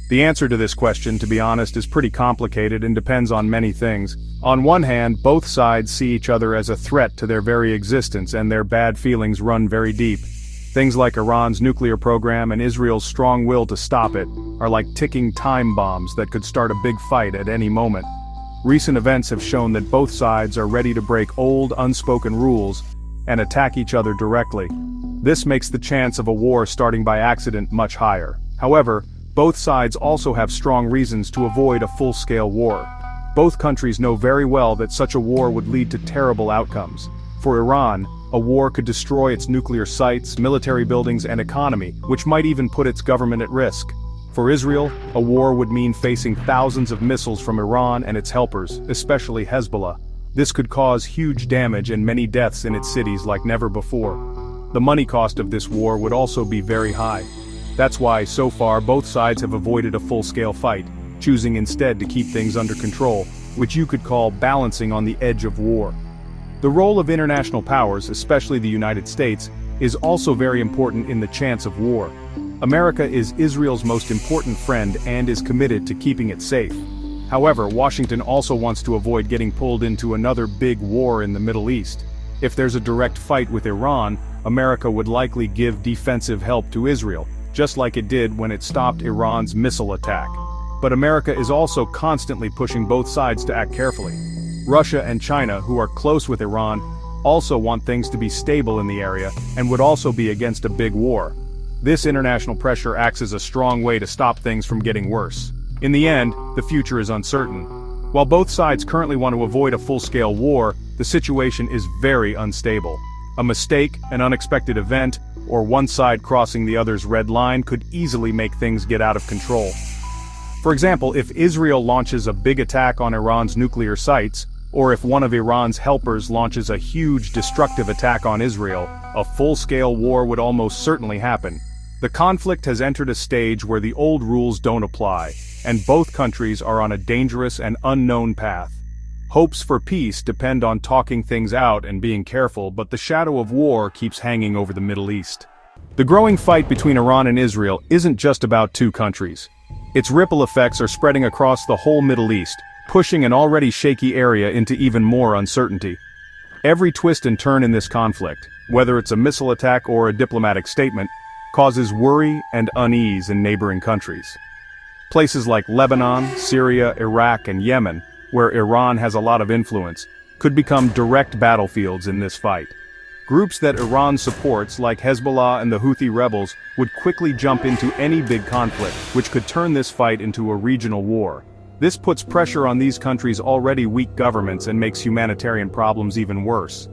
The answer to this question, to be honest, is pretty complicated and depends on many things. On one hand, both sides see each other as a threat to their very existence, and their bad feelings run very deep. Things like Iran's nuclear program and Israel's strong will to stop it are like ticking time bombs that could start a big fight at any moment. Recent events have shown that both sides are ready to break old, unspoken rules and attack each other directly. This makes the chance of a war starting by accident much higher. However, both sides also have strong reasons to avoid a full-scale war. Both countries know very well that such a war would lead to terrible outcomes. For Iran, a war could destroy its nuclear sites, military buildings, and economy, which might even put its government at risk. For Israel, a war would mean facing thousands of missiles from Iran and its helpers, especially Hezbollah. This could cause huge damage and many deaths in its cities like never before. The money cost of this war would also be very high. That's why, so far, both sides have avoided a full-scale fight, choosing instead to keep things under control, which you could call balancing on the edge of war. The role of international powers, especially the United States, is also very important in the chance of war. America is Israel's most important friend and is committed to keeping it safe. However, Washington also wants to avoid getting pulled into another big war in the Middle East. If there's a direct fight with Iran, America would likely give defensive help to Israel, just like it did when it stopped Iran's missile attack. But America is also constantly pushing both sides to act carefully. Russia and China, who are close with Iran, also want things to be stable in the area and would also be against a big war. This international pressure acts as a strong way to stop things from getting worse. In the end, the future is uncertain. While both sides currently want to avoid a full-scale war, the situation is very unstable. A mistake, an unexpected event, or one side crossing the other's red line could easily make things get out of control. For example, if Israel launches a big attack on Iran's nuclear sites, or if one of Iran's helpers launches a huge destructive attack on Israel, a full-scale war would almost certainly happen. The conflict has entered a stage where the old rules don't apply, and both countries are on a dangerous and unknown path. Hopes for peace depend on talking things out and being careful, but the shadow of war keeps hanging over the Middle East. The growing fight between Iran and Israel isn't just about two countries. Its ripple effects are spreading across the whole Middle East, pushing an already shaky area into even more uncertainty. Every twist and turn in this conflict, whether it's a missile attack or a diplomatic statement, causes worry and unease in neighboring countries. Places like Lebanon, Syria, Iraq, and Yemen, where Iran has a lot of influence, could become direct battlefields in this fight. Groups that Iran supports, like Hezbollah and the Houthi rebels, would quickly jump into any big conflict, which could turn this fight into a regional war. This puts pressure on these countries' already weak governments and makes humanitarian problems even worse.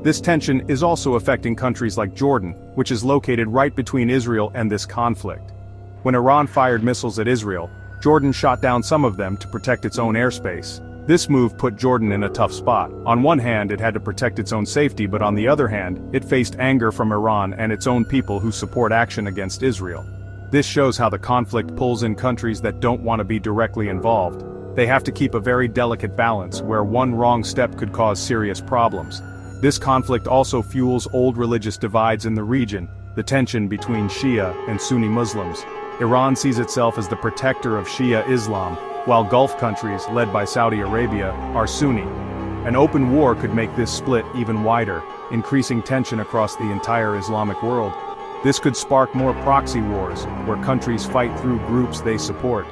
This tension is also affecting countries like Jordan, which is located right between Israel and this conflict. When Iran fired missiles at Israel, Jordan shot down some of them to protect its own airspace. This move put Jordan in a tough spot. On one hand, it had to protect its own safety, but on the other hand, it faced anger from Iran and its own people who support action against Israel. This shows how the conflict pulls in countries that don't want to be directly involved. They have to keep a very delicate balance, where one wrong step could cause serious problems. This conflict also fuels old religious divides in the region, the tension between Shia and Sunni Muslims. Iran sees itself as the protector of Shia Islam, while Gulf countries, led by Saudi Arabia, are Sunni. An open war could make this split even wider, increasing tension across the entire Islamic world. This could spark more proxy wars, where countries fight through groups they support.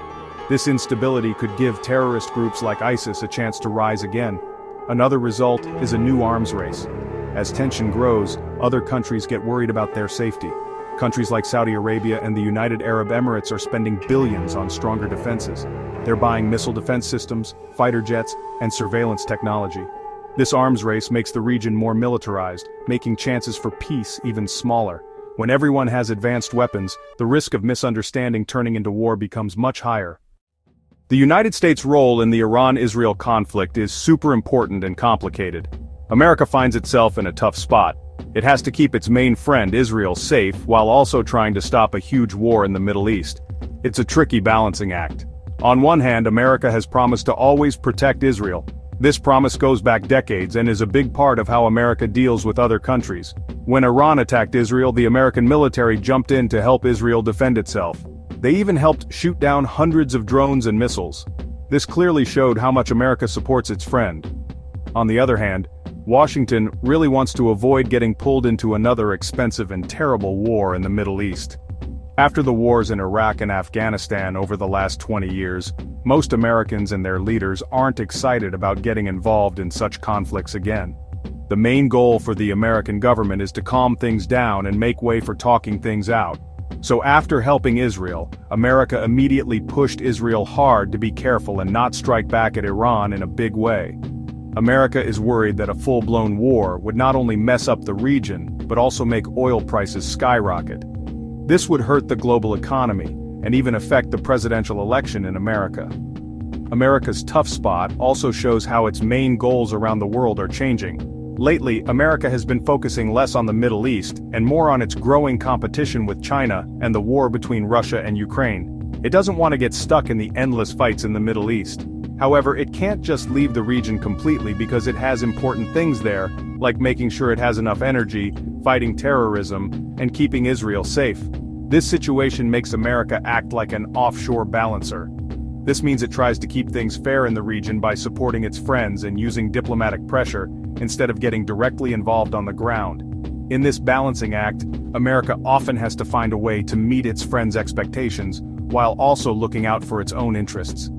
This instability could give terrorist groups like ISIS a chance to rise again. Another result is a new arms race. As tension grows, other countries get worried about their safety. Countries like Saudi Arabia and the United Arab Emirates are spending billions on stronger defenses. They're buying missile defense systems, fighter jets, and surveillance technology. This arms race makes the region more militarized, making chances for peace even smaller. When everyone has advanced weapons, the risk of misunderstanding turning into war becomes much higher. The United States' role in the Iran-Israel conflict is super important and complicated. America finds itself in a tough spot. It has to keep its main friend Israel safe while also trying to stop a huge war in the Middle East. It's a tricky balancing act. On one hand, America has promised to always protect Israel. This promise goes back decades and is a big part of how America deals with other countries. When Iran attacked Israel, the American military jumped in to help Israel defend itself. They even helped shoot down hundreds of drones and missiles. This clearly showed how much America supports its friend. On the other hand, Washington really wants to avoid getting pulled into another expensive and terrible war in the Middle East. After the wars in Iraq and Afghanistan over the last 20 years, most Americans and their leaders aren't excited about getting involved in such conflicts again. The main goal for the American government is to calm things down and make way for talking things out. So after helping Israel, America immediately pushed Israel hard to be careful and not strike back at Iran in a big way. America is worried that a full-blown war would not only mess up the region, but also make oil prices skyrocket. This would hurt the global economy, and even affect the presidential election in America. America's tough spot also shows how its main goals around the world are changing. Lately, America has been focusing less on the Middle East, and more on its growing competition with China and the war between Russia and Ukraine. It doesn't want to get stuck in the endless fights in the Middle East. However, it can't just leave the region completely because it has important things there, like making sure it has enough energy, fighting terrorism, and keeping Israel safe. This situation makes America act like an offshore balancer. This means it tries to keep things fair in the region by supporting its friends and using diplomatic pressure, instead of getting directly involved on the ground. In this balancing act, America often has to find a way to meet its friends' expectations, while also looking out for its own interests.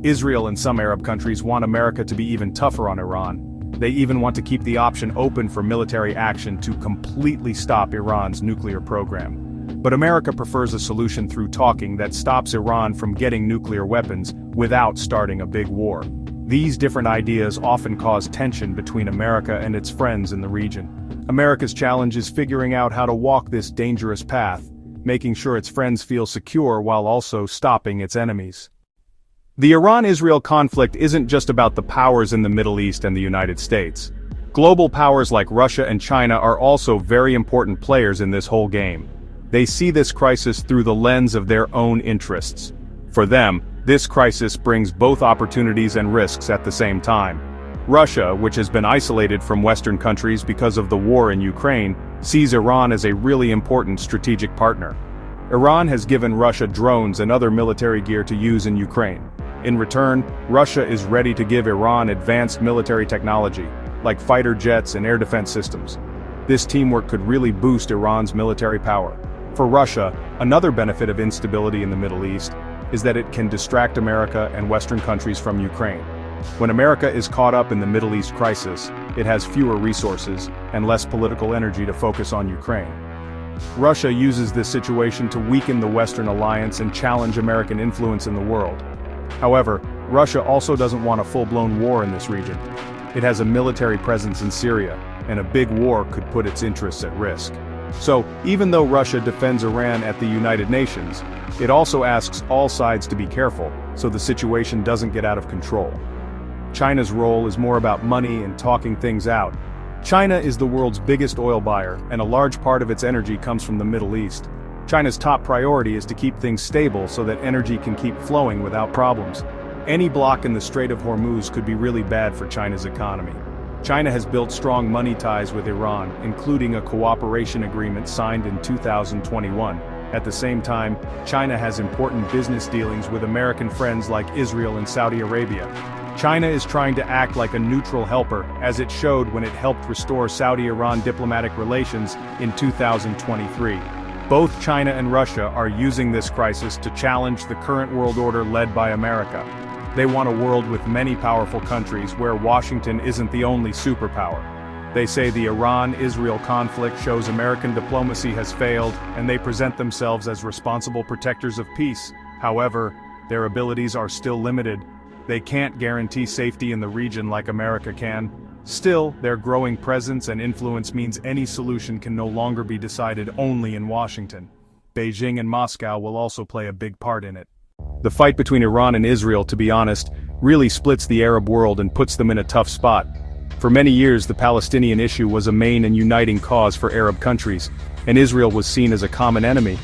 Israel and some Arab countries want America to be even tougher on Iran. They even want to keep the option open for military action to completely stop Iran's nuclear program. But America prefers a solution through talking that stops Iran from getting nuclear weapons without starting a big war. These different ideas often cause tension between America and its friends in the region. America's challenge is figuring out how to walk this dangerous path, making sure its friends feel secure while also stopping its enemies. The Iran-Israel conflict isn't just about the powers in the Middle East and the United States. Global powers like Russia and China are also very important players in this whole game. They see this crisis through the lens of their own interests. For them, this crisis brings both opportunities and risks at the same time. Russia, which has been isolated from Western countries because of the war in Ukraine, sees Iran as a really important strategic partner. Iran has given Russia drones and other military gear to use in Ukraine. In return, Russia is ready to give Iran advanced military technology, like fighter jets and air defense systems. This teamwork could really boost Iran's military power. For Russia, another benefit of instability in the Middle East is that it can distract America and Western countries from Ukraine. When America is caught up in the Middle East crisis, it has fewer resources and less political energy to focus on Ukraine. Russia uses this situation to weaken the Western alliance and challenge American influence in the world. However, Russia also doesn't want a full-blown war in this region. It has a military presence in Syria, and a big war could put its interests at risk. So, even though Russia defends Iran at the United Nations, it also asks all sides to be careful, so the situation doesn't get out of control. China's role is more about money and talking things out. China is the world's biggest oil buyer, and a large part of its energy comes from the Middle East. China's top priority is to keep things stable so that energy can keep flowing without problems. Any block in the Strait of Hormuz could be really bad for China's economy. China has built strong money ties with Iran, including a cooperation agreement signed in 2021. At the same time, China has important business dealings with American friends like Israel and Saudi Arabia. China is trying to act like a neutral helper, as it showed when it helped restore Saudi-Iran diplomatic relations in 2023. Both China and Russia are using this crisis to challenge the current world order led by America. They want a world with many powerful countries where Washington isn't the only superpower. They say the Iran-Israel conflict shows American diplomacy has failed, and they present themselves as responsible protectors of peace. However, their abilities are still limited. They can't guarantee safety in the region like America can. Still, their growing presence and influence means any solution can no longer be decided only in Washington. Beijing and Moscow will also play a big part in it. The fight between Iran and Israel, to be honest, really splits the Arab world and puts them in a tough spot. For many years, the Palestinian issue was a main and uniting cause for Arab countries, and Israel was seen as a common enemy.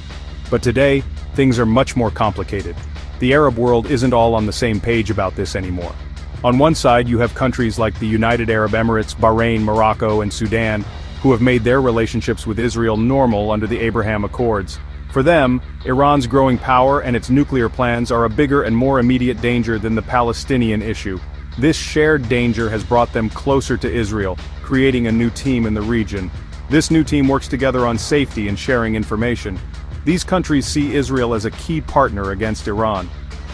But today, things are much more complicated. The Arab world isn't all on the same page about this anymore. On one side, you have countries like the United Arab Emirates, Bahrain, Morocco, and Sudan, who have made their relationships with Israel normal under the Abraham Accords. For them, Iran's growing power and its nuclear plans are a bigger and more immediate danger than the Palestinian issue. This shared danger has brought them closer to Israel, creating a new team in the region. This new team works together on safety and sharing information. These countries see Israel as a key partner against Iran.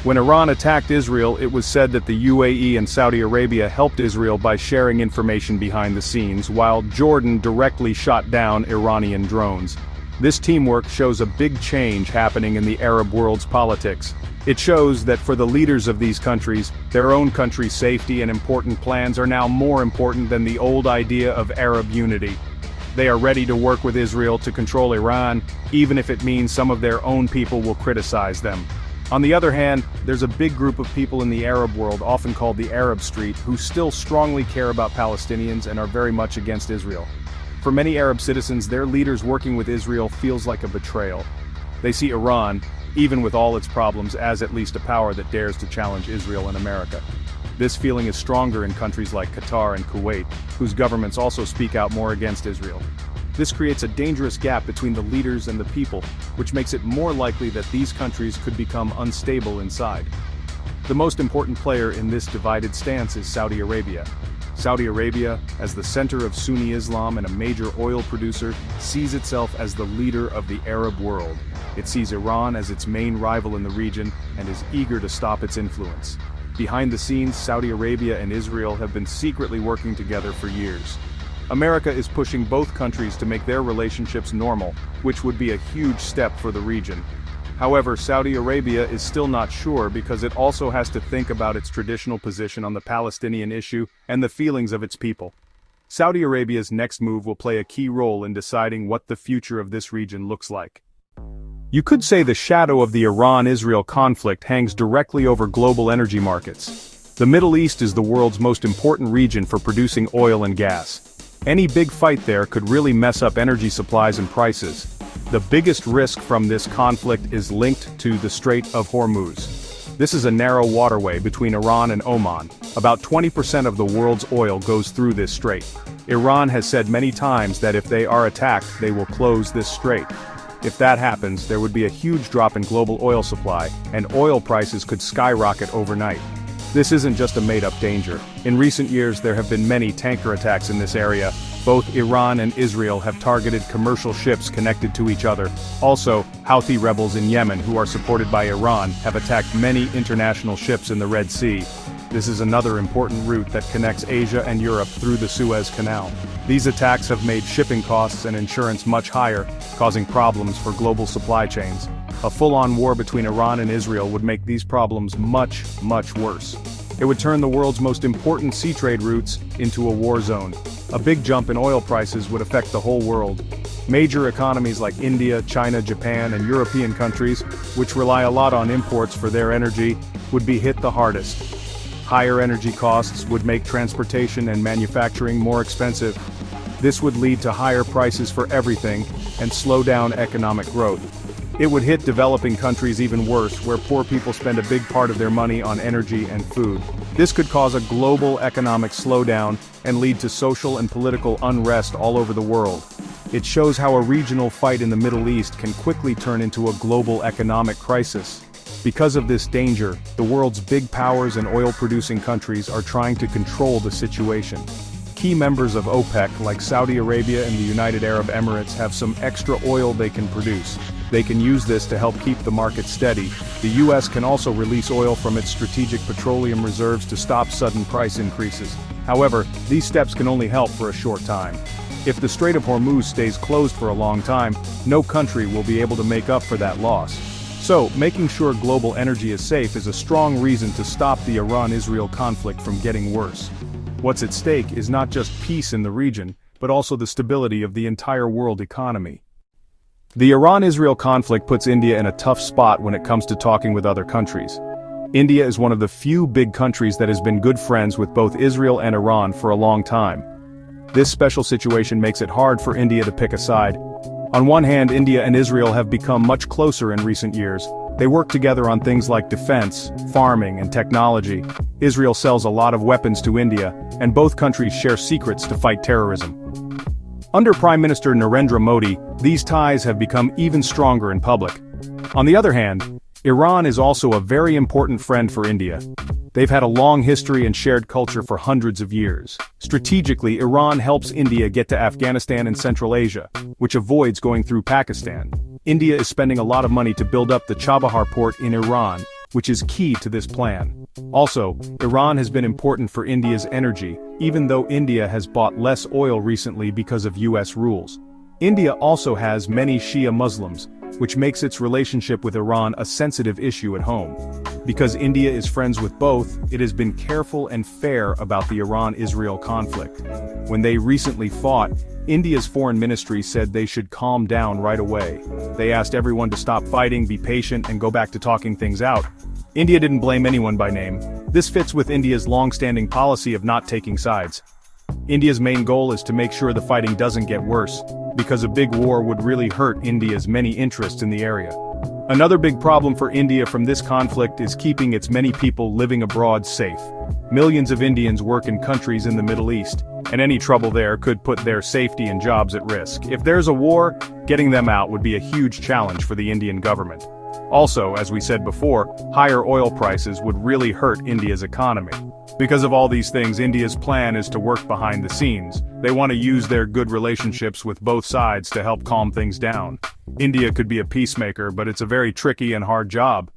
When Iran attacked Israel, it was said that the UAE and Saudi Arabia helped Israel by sharing information behind the scenes, while Jordan directly shot down Iranian drones. This teamwork shows a big change happening in the Arab world's politics. It shows that for the leaders of these countries, their own country's safety and important plans are now more important than the old idea of Arab unity. They are ready to work with Israel to control Iran, even if it means some of their own people will criticize them. On the other hand, there's a big group of people in the Arab world, often called the Arab Street, who still strongly care about Palestinians and are very much against Israel. For many Arab citizens, their leaders working with Israel feels like a betrayal. They see Iran, even with all its problems, as at least a power that dares to challenge Israel and America. This feeling is stronger in countries like Qatar and Kuwait, whose governments also speak out more against Israel. This creates a dangerous gap between the leaders and the people, which makes it more likely that these countries could become unstable inside. The most important player in this divided stance is Saudi Arabia. Saudi Arabia, as the center of Sunni Islam and a major oil producer, sees itself as the leader of the Arab world. It sees Iran as its main rival in the region and is eager to stop its influence. Behind the scenes, Saudi Arabia and Israel have been secretly working together for years. America is pushing both countries to make their relationships normal, which would be a huge step for the region. However, Saudi Arabia is still not sure because it also has to think about its traditional position on the Palestinian issue and the feelings of its people. Saudi Arabia's next move will play a key role in deciding what the future of this region looks like. You could say the shadow of the Iran-Israel conflict hangs directly over global energy markets. The Middle East is the world's most important region for producing oil and gas. Any big fight there could really mess up energy supplies and prices. The biggest risk from this conflict is linked to the Strait of Hormuz. This is a narrow waterway between Iran and Oman. About 20% of the world's oil goes through this strait. Iran has said many times that if they are attacked, they will close this strait. If that happens, there would be a huge drop in global oil supply, and oil prices could skyrocket overnight. This isn't just a made-up danger. In recent years, there have been many tanker attacks in this area. Both Iran and Israel have targeted commercial ships connected to each other. Also, Houthi rebels in Yemen, who are supported by Iran, have attacked many international ships in the Red Sea. This is another important route that connects Asia and Europe through the Suez Canal. These attacks have made shipping costs and insurance much higher, causing problems for global supply chains. A full-on war between Iran and Israel would make these problems much, much worse. It would turn the world's most important sea trade routes into a war zone. A big jump in oil prices would affect the whole world. Major economies like India, China, Japan, and European countries, which rely a lot on imports for their energy, would be hit the hardest. Higher energy costs would make transportation and manufacturing more expensive. This would lead to higher prices for everything and slow down economic growth. It would hit developing countries even worse, where poor people spend a big part of their money on energy and food. This could cause a global economic slowdown and lead to social and political unrest all over the world. It shows how a regional fight in the Middle East can quickly turn into a global economic crisis. Because of this danger, the world's big powers and oil-producing countries are trying to control the situation. Key members of OPEC, like Saudi Arabia and the United Arab Emirates, have some extra oil they can produce. They can use this to help keep the market steady. The US can also release oil from its strategic petroleum reserves to stop sudden price increases. However, these steps can only help for a short time. If the Strait of Hormuz stays closed for a long time, no country will be able to make up for that loss. So, making sure global energy is safe is a strong reason to stop the Iran-Israel conflict from getting worse. What's at stake is not just peace in the region, but also the stability of the entire world economy. The Iran-Israel conflict puts India in a tough spot when it comes to talking with other countries. India is one of the few big countries that has been good friends with both Israel and Iran for a long time. This special situation makes it hard for India to pick a side. On one hand, India and Israel have become much closer in recent years. They work together on things like defense, farming, and technology. Israel sells a lot of weapons to India, and both countries share secrets to fight terrorism. Under Prime Minister Narendra Modi, these ties have become even stronger in public. On the other hand, Iran is also a very important friend for India. They've had a long history and shared culture for hundreds of years. Strategically, Iran helps India get to Afghanistan and Central Asia, which avoids going through Pakistan. India is spending a lot of money to build up the Chabahar port in Iran, which is key to this plan. Also, Iran has been important for India's energy, even though India has bought less oil recently because of US rules. India also has many Shia Muslims, which makes its relationship with Iran a sensitive issue at home. Because India is friends with both, it has been careful and fair about the Iran-Israel conflict. When they recently fought, India's foreign ministry said they should calm down right away. They asked everyone to stop fighting, be patient, and go back to talking things out. India didn't blame anyone by name. This fits with India's long-standing policy of not taking sides. India's main goal is to make sure the fighting doesn't get worse, because a big war would really hurt India's many interests in the area. Another big problem for India from this conflict is keeping its many people living abroad safe. Millions of Indians work in countries in the Middle East, and any trouble there could put their safety and jobs at risk. If there's a war, getting them out would be a huge challenge for the Indian government. Also, as we said before, higher oil prices would really hurt India's economy. Because of all these things, India's plan is to work behind the scenes. They want to use their good relationships with both sides to help calm things down. India could be a peacemaker, but it's a very tricky and hard job.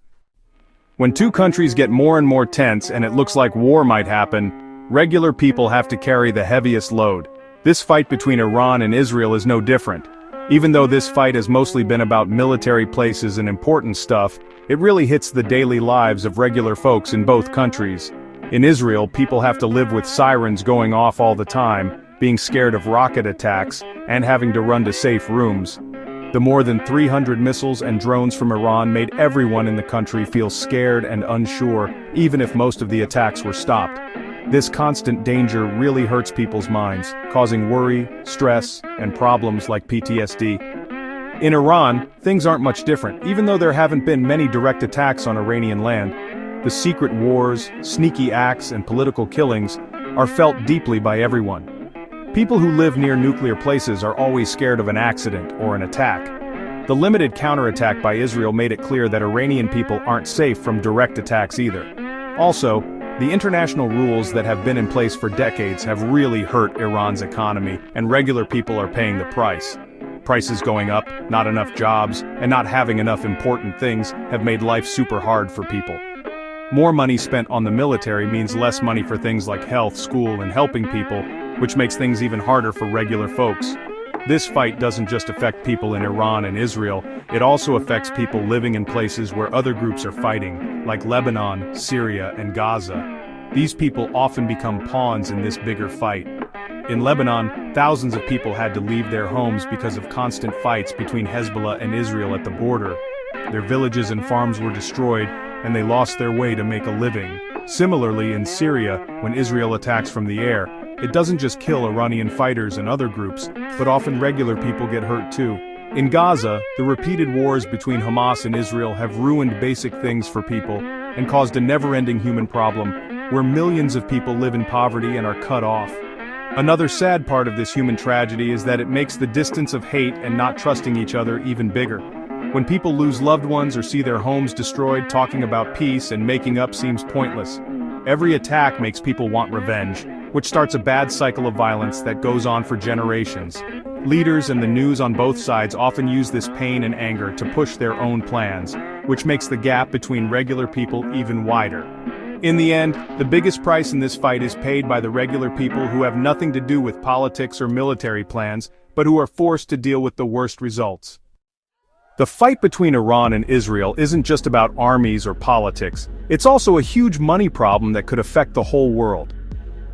When two countries get more and more tense and it looks like war might happen, regular people have to carry the heaviest load. This fight between Iran and Israel is no different. Even though this fight has mostly been about military places and important stuff, it really hits the daily lives of regular folks in both countries. In Israel, people have to live with sirens going off all the time, being scared of rocket attacks, and having to run to safe rooms. The more than 300 missiles and drones from Iran made everyone in the country feel scared and unsure, even if most of the attacks were stopped. This constant danger really hurts people's minds, causing worry, stress, and problems like PTSD. In Iran, things aren't much different. Even though there haven't been many direct attacks on Iranian land, the secret wars, sneaky acts, and political killings are felt deeply by everyone. People who live near nuclear places are always scared of an accident or an attack. The limited counterattack by Israel made it clear that Iranian people aren't safe from direct attacks either. Also, the international rules that have been in place for decades have really hurt Iran's economy, and regular people are paying the price. Prices going up, not enough jobs, and not having enough important things have made life super hard for people. More money spent on the military means less money for things like health, school, and helping people, which makes things even harder for regular folks. This fight doesn't just affect people in Iran and Israel, it also affects people living in places where other groups are fighting, like Lebanon, Syria, and Gaza. These people often become pawns in this bigger fight. In Lebanon, thousands of people had to leave their homes because of constant fights between Hezbollah and Israel at the border. Their villages and farms were destroyed, and they lost their way to make a living. Similarly, in Syria, when Israel attacks from the air, it doesn't just kill Iranian fighters and other groups, but often regular people get hurt too. In Gaza, the repeated wars between Hamas and Israel have ruined basic things for people and caused a never-ending human problem, where millions of people live in poverty and are cut off. Another sad part of this human tragedy is that it makes the distance of hate and not trusting each other even bigger. When people lose loved ones or see their homes destroyed, talking about peace and making up seems pointless. Every attack makes people want revenge, which starts a bad cycle of violence that goes on for generations. Leaders and the news on both sides often use this pain and anger to push their own plans, which makes the gap between regular people even wider. In the end, the biggest price in this fight is paid by the regular people who have nothing to do with politics or military plans, but who are forced to deal with the worst results. The fight between Iran and Israel isn't just about armies or politics, it's also a huge money problem that could affect the whole world.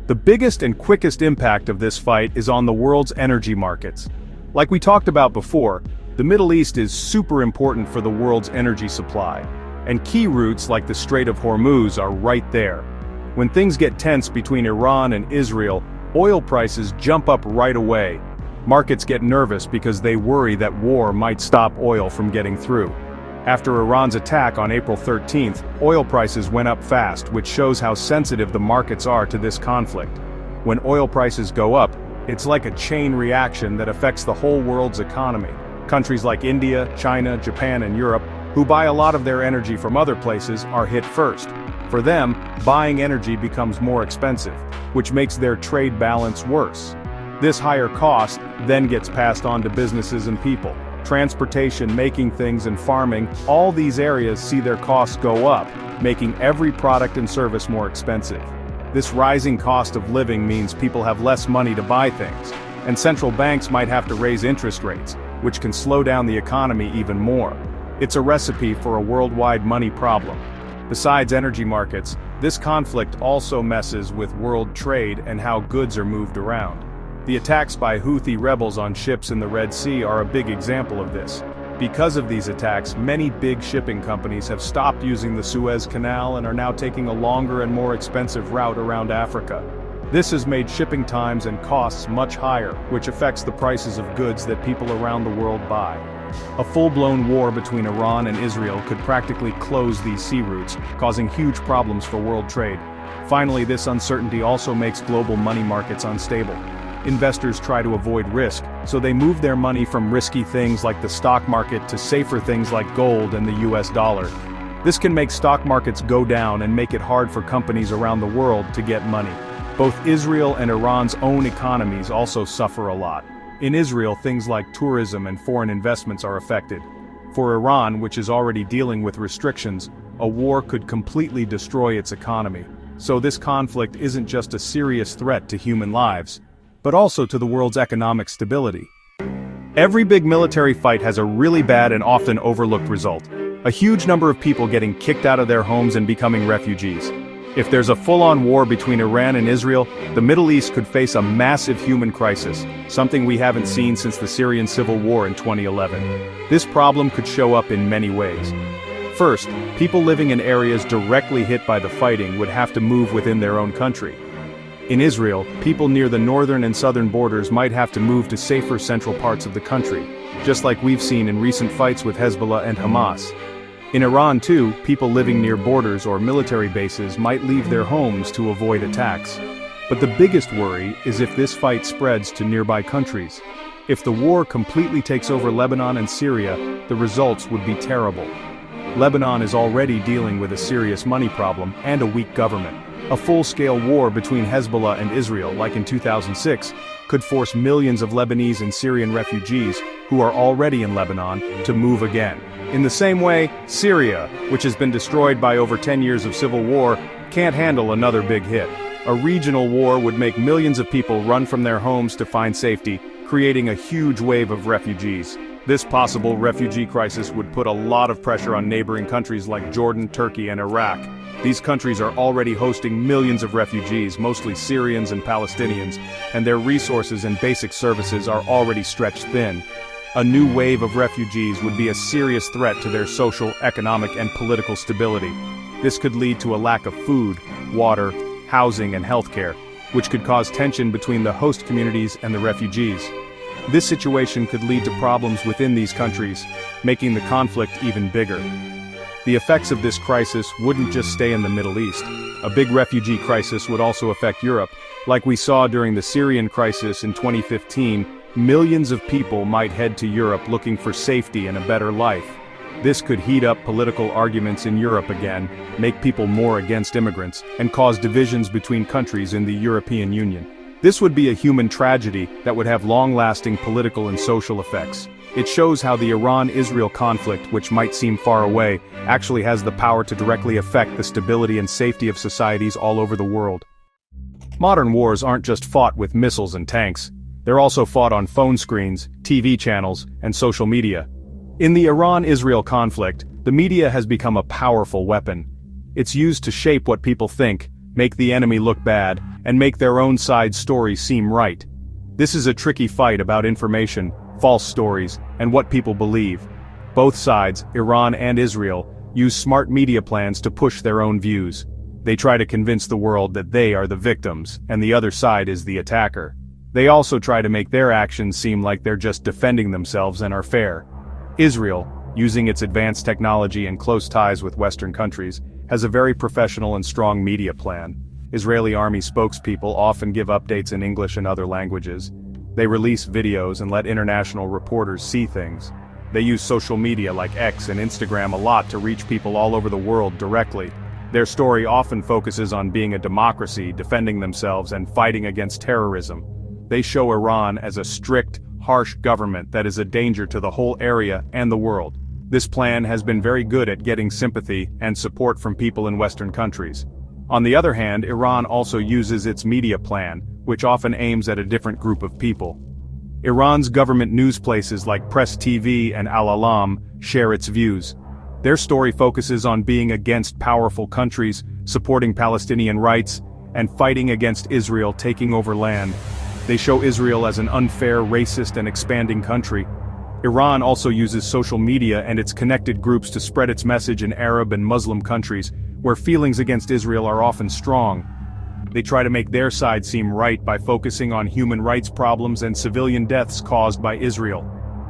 The biggest and quickest impact of this fight is on the world's energy markets. Like we talked about before, the Middle East is super important for the world's energy supply. and key routes like the Strait of Hormuz are right there. When things get tense between Iran and Israel, oil prices jump up right away. Markets get nervous because they worry that war might stop oil from getting through. After Iran's attack on April 13th, oil prices went up fast, which shows how sensitive the markets are to this conflict. When oil prices go up, it's like a chain reaction that affects the whole world's economy. Countries like India, China, Japan, and Europe, who buy a lot of their energy from other places, are hit first. For them, buying energy becomes more expensive, which makes their trade balance worse. This higher cost then gets passed on to businesses and people. Transportation, making things, and farming, all these areas see their costs go up, making every product and service more expensive. This rising cost of living means people have less money to buy things, and central banks might have to raise interest rates, which can slow down the economy even more. It's a recipe for a worldwide money problem. Besides energy markets, this conflict also messes with world trade and how goods are moved around. The attacks by Houthi rebels on ships in the Red Sea are a big example of this. Because of these attacks, many big shipping companies have stopped using the Suez Canal and are now taking a longer and more expensive route around Africa. This has made shipping times and costs much higher, which affects the prices of goods that people around the world buy. A full-blown war between Iran and Israel could practically close these sea routes, causing huge problems for world trade. Finally, this uncertainty also makes global money markets unstable. Investors try to avoid risk, so they move their money from risky things like the stock market to safer things like gold and the US dollar. This can make stock markets go down and make it hard for companies around the world to get money. Both Israel and Iran's own economies also suffer a lot. In Israel, things like tourism and foreign investments are affected. For Iran, which is already dealing with restrictions, a war could completely destroy its economy. So this conflict isn't just a serious threat to human lives, but also to the world's economic stability. Every big military fight has a really bad and often overlooked result: a huge number of people getting kicked out of their homes and becoming refugees. If there's a full-on war between Iran and Israel, the Middle East could face a massive human crisis, something we haven't seen since the Syrian civil war in 2011. This problem could show up in many ways. First, people living in areas directly hit by the fighting would have to move within their own country. In Israel, people near the northern and southern borders might have to move to safer central parts of the country, just like we've seen in recent fights with Hezbollah and Hamas. In Iran too, people living near borders or military bases might leave their homes to avoid attacks. But the biggest worry is if this fight spreads to nearby countries. If the war completely takes over Lebanon and Syria, the results would be terrible. Lebanon is already dealing with a serious money problem and a weak government. A full-scale war between Hezbollah and Israel, like in 2006, could force millions of Lebanese and Syrian refugees, who are already in Lebanon, to move again. In the same way, Syria, which has been destroyed by over 10 years of civil war, can't handle another big hit. A regional war would make millions of people run from their homes to find safety, creating a huge wave of refugees. This possible refugee crisis would put a lot of pressure on neighboring countries like Jordan, Turkey, and Iraq. These countries are already hosting millions of refugees, mostly Syrians and Palestinians, and their resources and basic services are already stretched thin. A new wave of refugees would be a serious threat to their social, economic, and political stability. This could lead to a lack of food, water, housing, and healthcare, which could cause tension between the host communities and the refugees. This situation could lead to problems within these countries, making the conflict even bigger. The effects of this crisis wouldn't just stay in the Middle East. A big refugee crisis would also affect Europe. Like we saw during the Syrian crisis in 2015, millions of people might head to Europe looking for safety and a better life. This could heat up political arguments in Europe again, make people more against immigrants, and cause divisions between countries in the European Union. This would be a human tragedy that would have long-lasting political and social effects. It shows how the Iran-Israel conflict, which might seem far away, actually has the power to directly affect the stability and safety of societies all over the world. Modern wars aren't just fought with missiles and tanks. They're also fought on phone screens, TV channels, and social media. In the Iran-Israel conflict, the media has become a powerful weapon. It's used to shape what people think, make the enemy look bad, and make their own side's story seem right. This is a tricky fight about information, false stories, and what people believe. Both sides, Iran and Israel, use smart media plans to push their own views. They try to convince the world that they are the victims, and the other side is the attacker. They also try to make their actions seem like they're just defending themselves and are fair. Israel, using its advanced technology and close ties with Western countries, has a very professional and strong media plan. Israeli army spokespeople often give updates in English and other languages. They release videos and let international reporters see things. They use social media like X and Instagram a lot to reach people all over the world directly. Their story often focuses on being a democracy, defending themselves, and fighting against terrorism. They show Iran as a strict, harsh government that is a danger to the whole area and the world. This plan has been very good at getting sympathy and support from people in Western countries. On the other hand, Iran also uses its media plan, which often aims at a different group of people. Iran's government news places like Press TV and Al-Alam share its views. Their story focuses on being against powerful countries, supporting Palestinian rights, and fighting against Israel taking over land. They show Israel as an unfair, racist, and expanding country. Iran also uses social media and its connected groups to spread its message in Arab and Muslim countries, where feelings against Israel are often strong. They try to make their side seem right by focusing on human rights problems and civilian deaths caused by Israel.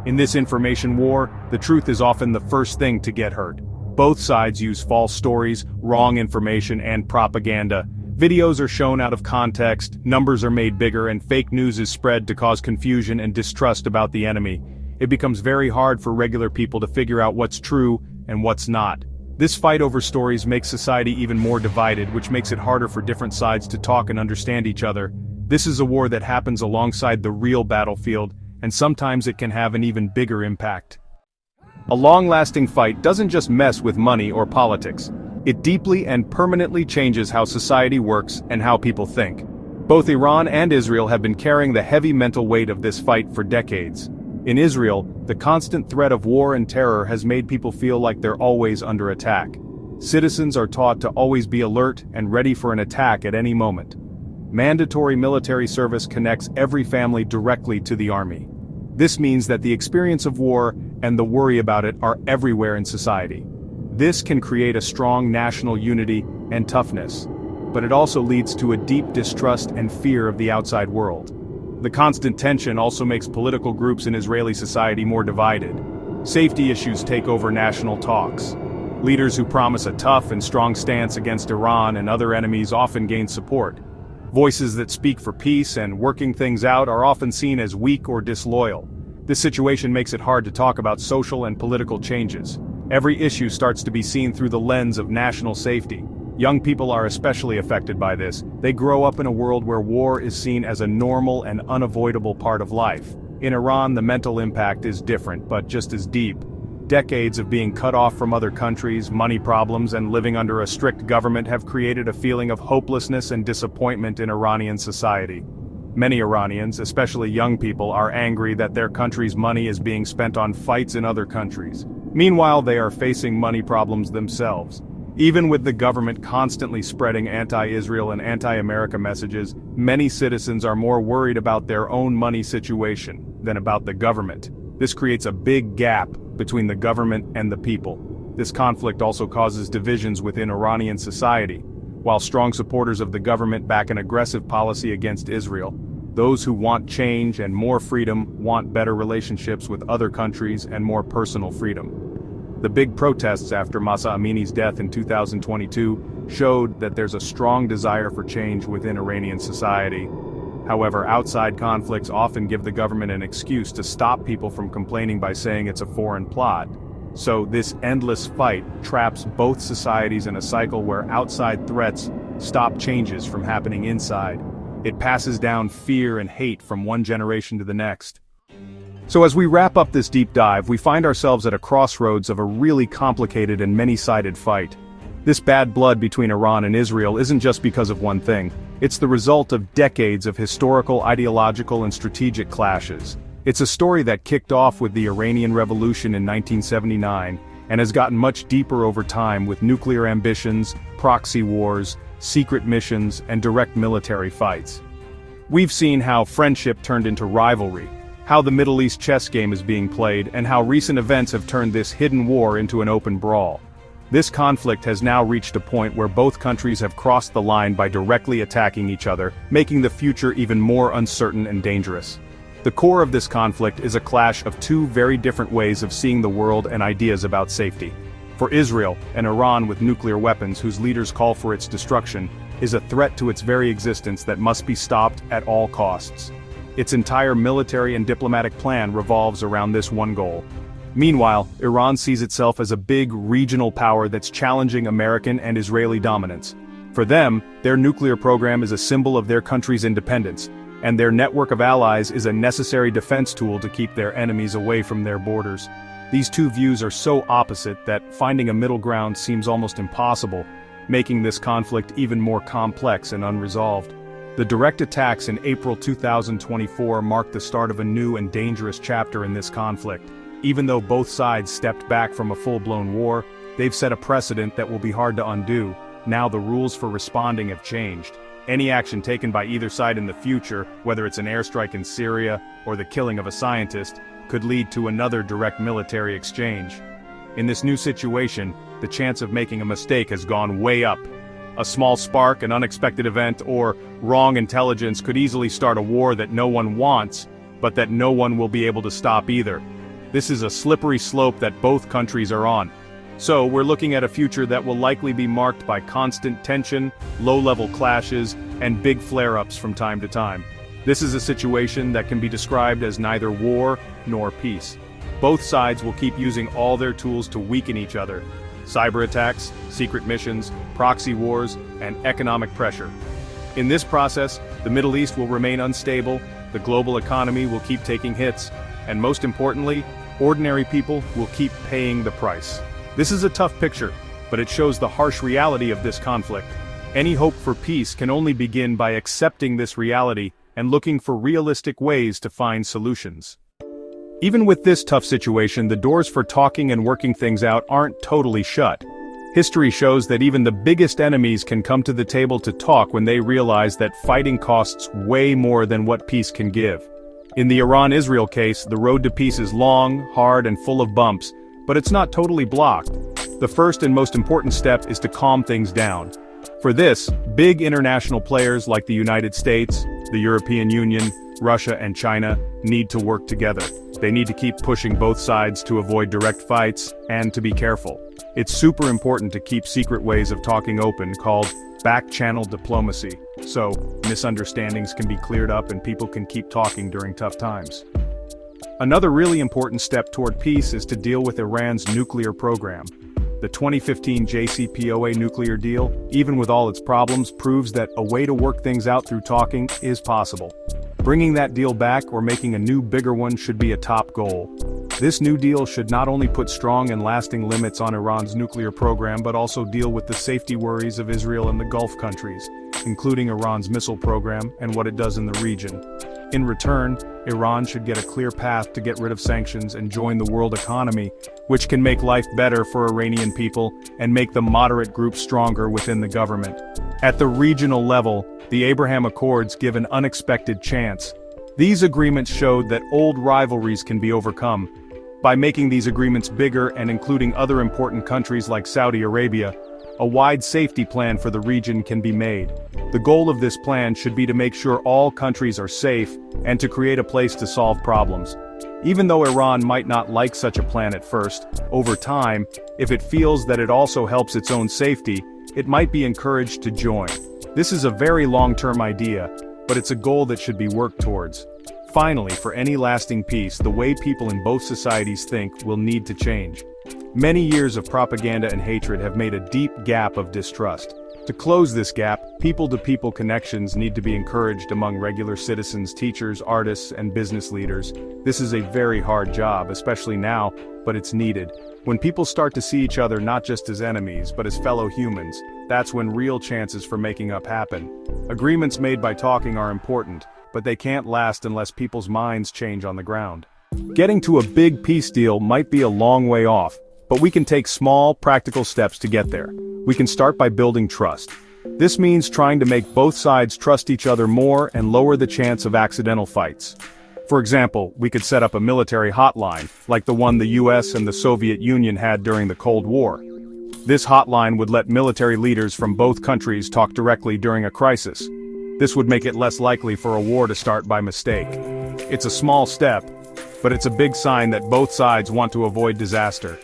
In this information war, the truth is often the first thing to get hurt. Both sides use false stories, wrong information, and propaganda. Videos are shown out of context, numbers are made bigger, and fake news is spread to cause confusion and distrust about the enemy. It becomes very hard for regular people to figure out what's true and what's not. This fight over stories makes society even more divided, which makes it harder for different sides to talk and understand each other. This is a war that happens alongside the real battlefield, and sometimes it can have an even bigger impact. A long-lasting fight doesn't just mess with money or politics. It deeply and permanently changes how society works and how people think. Both Iran and Israel have been carrying the heavy mental weight of this fight for decades. In Israel, the constant threat of war and terror has made people feel like they're always under attack. Citizens are taught to always be alert and ready for an attack at any moment. Mandatory military service connects every family directly to the army. This means that the experience of war and the worry about it are everywhere in society. This can create a strong national unity and toughness, but it also leads to a deep distrust and fear of the outside world. The constant tension also makes political groups in Israeli society more divided. Safety issues take over national talks. Leaders who promise a tough and strong stance against Iran and other enemies often gain support. Voices that speak for peace and working things out are often seen as weak or disloyal. This situation makes it hard to talk about social and political changes. Every issue starts to be seen through the lens of national safety. Young people are especially affected by this. They grow up in a world where war is seen as a normal and unavoidable part of life. In Iran, the mental impact is different, but just as deep. Decades of being cut off from other countries, money problems, and living under a strict government have created a feeling of hopelessness and disappointment in Iranian society. Many Iranians, especially young people, are angry that their country's money is being spent on fights in other countries. Meanwhile, they are facing money problems themselves. Even with the government constantly spreading anti-Israel and anti-America messages, many citizens are more worried about their own money situation than about the government. This creates a big gap between the government and the people. This conflict also causes divisions within Iranian society. While strong supporters of the government back an aggressive policy against Israel, those who want change and more freedom want better relationships with other countries and more personal freedom. The big protests after Mahsa Amini's death in 2022 showed that there's a strong desire for change within Iranian society. However, outside conflicts often give the government an excuse to stop people from complaining by saying it's a foreign plot. So this endless fight traps both societies in a cycle where outside threats stop changes from happening inside. It passes down fear and hate from one generation to the next. So as we wrap up this deep dive, we find ourselves at a crossroads of a really complicated and many-sided fight. This bad blood between Iran and Israel isn't just because of one thing. It's the result of decades of historical, ideological, and strategic clashes. It's a story that kicked off with the Iranian Revolution in 1979, and has gotten much deeper over time with nuclear ambitions, proxy wars, secret missions, and direct military fights. We've seen how friendship turned into rivalry, how the Middle East chess game is being played, and how recent events have turned this hidden war into an open brawl. This conflict has now reached a point where both countries have crossed the line by directly attacking each other, making the future even more uncertain and dangerous. The core of this conflict is a clash of two very different ways of seeing the world and ideas about safety. For Israel, an Iran with nuclear weapons whose leaders call for its destruction, is a threat to its very existence that must be stopped at all costs. Its entire military and diplomatic plan revolves around this one goal. Meanwhile, Iran sees itself as a big regional power that's challenging American and Israeli dominance. For them, their nuclear program is a symbol of their country's independence, and their network of allies is a necessary defense tool to keep their enemies away from their borders. These two views are so opposite that finding a middle ground seems almost impossible, making this conflict even more complex and unresolved. The direct attacks in April 2024 marked the start of a new and dangerous chapter in this conflict. Even though both sides stepped back from a full-blown war, they've set a precedent that will be hard to undo. Now the rules for responding have changed. Any action taken by either side in the future, whether it's an airstrike in Syria or the killing of a scientist, could lead to another direct military exchange. In this new situation, the chance of making a mistake has gone way up. A small spark, an unexpected event, or wrong intelligence could easily start a war that no one wants, but that no one will be able to stop either. This is a slippery slope that both countries are on. So we're looking at a future that will likely be marked by constant tension, low-level clashes, and big flare-ups from time to time. This is a situation that can be described as neither war nor peace. Both sides will keep using all their tools to weaken each other. Cyber attacks, secret missions, proxy wars, and economic pressure. In this process, the Middle East will remain unstable, the global economy will keep taking hits, and most importantly, ordinary people will keep paying the price. This is a tough picture, but it shows the harsh reality of this conflict. Any hope for peace can only begin by accepting this reality and looking for realistic ways to find solutions. Even with this tough situation, the doors for talking and working things out aren't totally shut. History shows that even the biggest enemies can come to the table to talk when they realize that fighting costs way more than what peace can give. In the Iran-Israel case, the road to peace is long, hard, and full of bumps, but it's not totally blocked. The first and most important step is to calm things down. For this, big international players like the United States, the European Union, Russia, and China need to work together. They need to keep pushing both sides to avoid direct fights and to be careful. It's super important to keep secret ways of talking open called back-channel diplomacy, so misunderstandings can be cleared up and people can keep talking during tough times. Another really important step toward peace is to deal with Iran's nuclear program. The 2015 JCPOA nuclear deal, even with all its problems, proves that a way to work things out through talking is possible. Bringing that deal back or making a new bigger one should be a top goal. This new deal should not only put strong and lasting limits on Iran's nuclear program but also deal with the safety worries of Israel and the Gulf countries, including Iran's missile program and what it does in the region. In return, Iran should get a clear path to get rid of sanctions and join the world economy, which can make life better for Iranian people and make the moderate group stronger within the government. At the regional level, the Abraham Accords give an unexpected chance. These agreements showed that old rivalries can be overcome. By making these agreements bigger and including other important countries like Saudi Arabia, a wide safety plan for the region can be made. The goal of this plan should be to make sure all countries are safe and to create a place to solve problems. Even though Iran might not like such a plan at first, over time, if it feels that it also helps its own safety, it might be encouraged to join. This is a very long-term idea, but it's a goal that should be worked towards. Finally, for any lasting peace, the way people in both societies think will need to change. Many years of propaganda and hatred have made a deep gap of distrust. To close this gap, people-to-people connections need to be encouraged among regular citizens, teachers, artists, and business leaders. This is a very hard job, especially now, but it's needed. When people start to see each other not just as enemies, but as fellow humans, that's when real chances for making up happen. Agreements made by talking are important, but they can't last unless people's minds change on the ground. Getting to a big peace deal might be a long way off, but we can take small, practical steps to get there. We can start by building trust. This means trying to make both sides trust each other more and lower the chance of accidental fights. For example, we could set up a military hotline, like the one the US and the Soviet Union had during the Cold War. This hotline would let military leaders from both countries talk directly during a crisis. This would make it less likely for a war to start by mistake. It's a small step, but it's a big sign that both sides want to avoid disaster.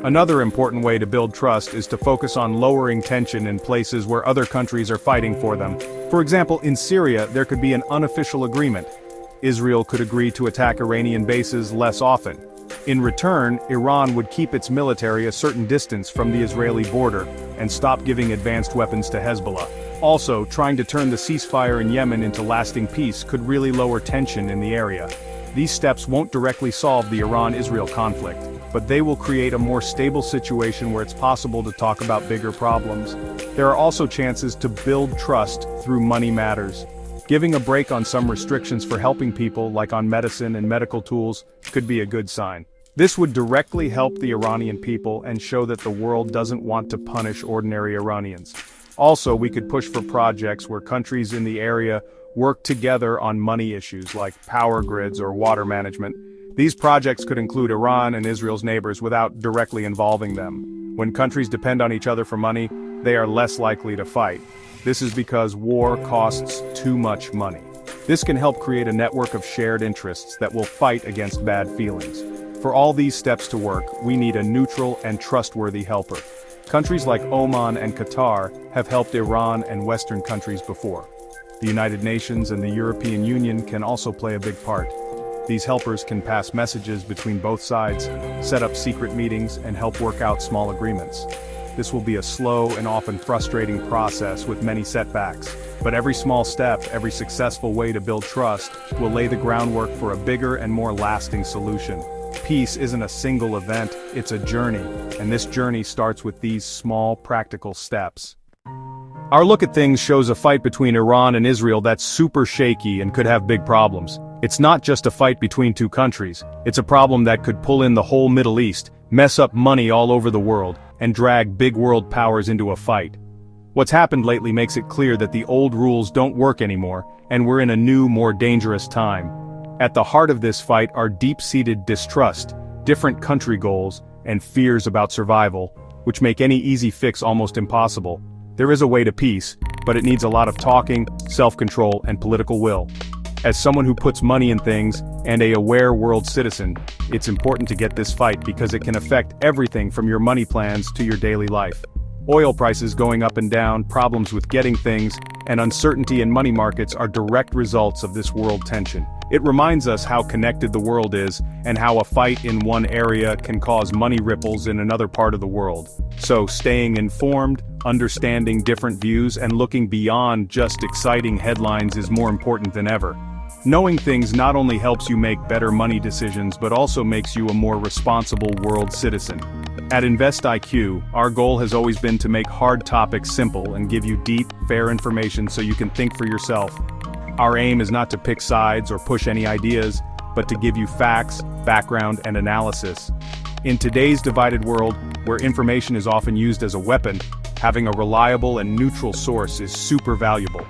Another important way to build trust is to focus on lowering tension in places where other countries are fighting for them. For example, in Syria, there could be an unofficial agreement. Israel could agree to attack Iranian bases less often. In return, Iran would keep its military a certain distance from the Israeli border and stop giving advanced weapons to Hezbollah. Also, trying to turn the ceasefire in Yemen into lasting peace could really lower tension in the area. These steps won't directly solve the Iran-Israel conflict, but they will create a more stable situation where it's possible to talk about bigger problems. There are also chances to build trust through money matters. Giving a break on some restrictions for helping people, like on medicine and medical tools, could be a good sign. This would directly help the Iranian people and show that the world doesn't want to punish ordinary Iranians. Also, we could push for projects where countries in the area work together on money issues like power grids or water management. These projects could include Iran and Israel's neighbors without directly involving them. When countries depend on each other for money, they are less likely to fight. This is because war costs too much money. This can help create a network of shared interests that will fight against bad feelings. For all these steps to work, we need a neutral and trustworthy helper. Countries like Oman and Qatar have helped Iran and Western countries before. The United Nations and the European Union can also play a big part. These helpers can pass messages between both sides, set up secret meetings, and help work out small agreements. This will be a slow and often frustrating process with many setbacks, but every small step, every successful way to build trust, will lay the groundwork for a bigger and more lasting solution. Peace isn't a single event, it's a journey, and this journey starts with these small, practical steps. Our look at things shows a fight between Iran and Israel that's super shaky and could have big problems. It's not just a fight between two countries, it's a problem that could pull in the whole Middle East, mess up money all over the world, and drag big world powers into a fight. What's happened lately makes it clear that the old rules don't work anymore, and we're in a new, more dangerous time. At the heart of this fight are deep-seated distrust, different country goals, and fears about survival, which make any easy fix almost impossible. There is a way to peace, but it needs a lot of talking, self-control, and political will. As someone who puts money in things, and a aware world citizen, it's important to get this fight because it can affect everything from your money plans to your daily life. Oil prices going up and down, problems with getting things, and uncertainty in money markets are direct results of this world tension. It reminds us how connected the world is, and how a fight in one area can cause money ripples in another part of the world. So staying informed, understanding different views, and looking beyond just exciting headlines is more important than ever. Knowing things not only helps you make better money decisions but also makes you a more responsible world citizen. At InvestIQ, our goal has always been to make hard topics simple and give you deep, fair information so you can think for yourself. Our aim is not to pick sides or push any ideas, but to give you facts, background, and analysis. In today's divided world, where information is often used as a weapon, having a reliable and neutral source is super valuable.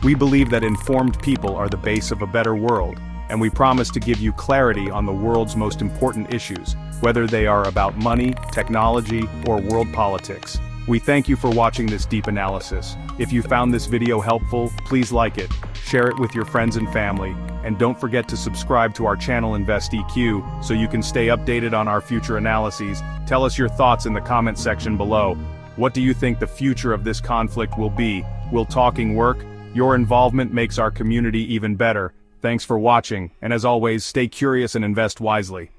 We believe that informed people are the base of a better world, and we promise to give you clarity on the world's most important issues, whether they are about money, technology, or world politics. We thank you for watching this deep analysis. If you found this video helpful, please like it, share it with your friends and family, and don't forget to subscribe to our channel InvestIQ so you can stay updated on our future analyses. Tell us your thoughts in the comment section below. What do you think the future of this conflict will be? Will talking work? Your involvement makes our community even better. Thanks for watching, and as always, stay curious and invest wisely.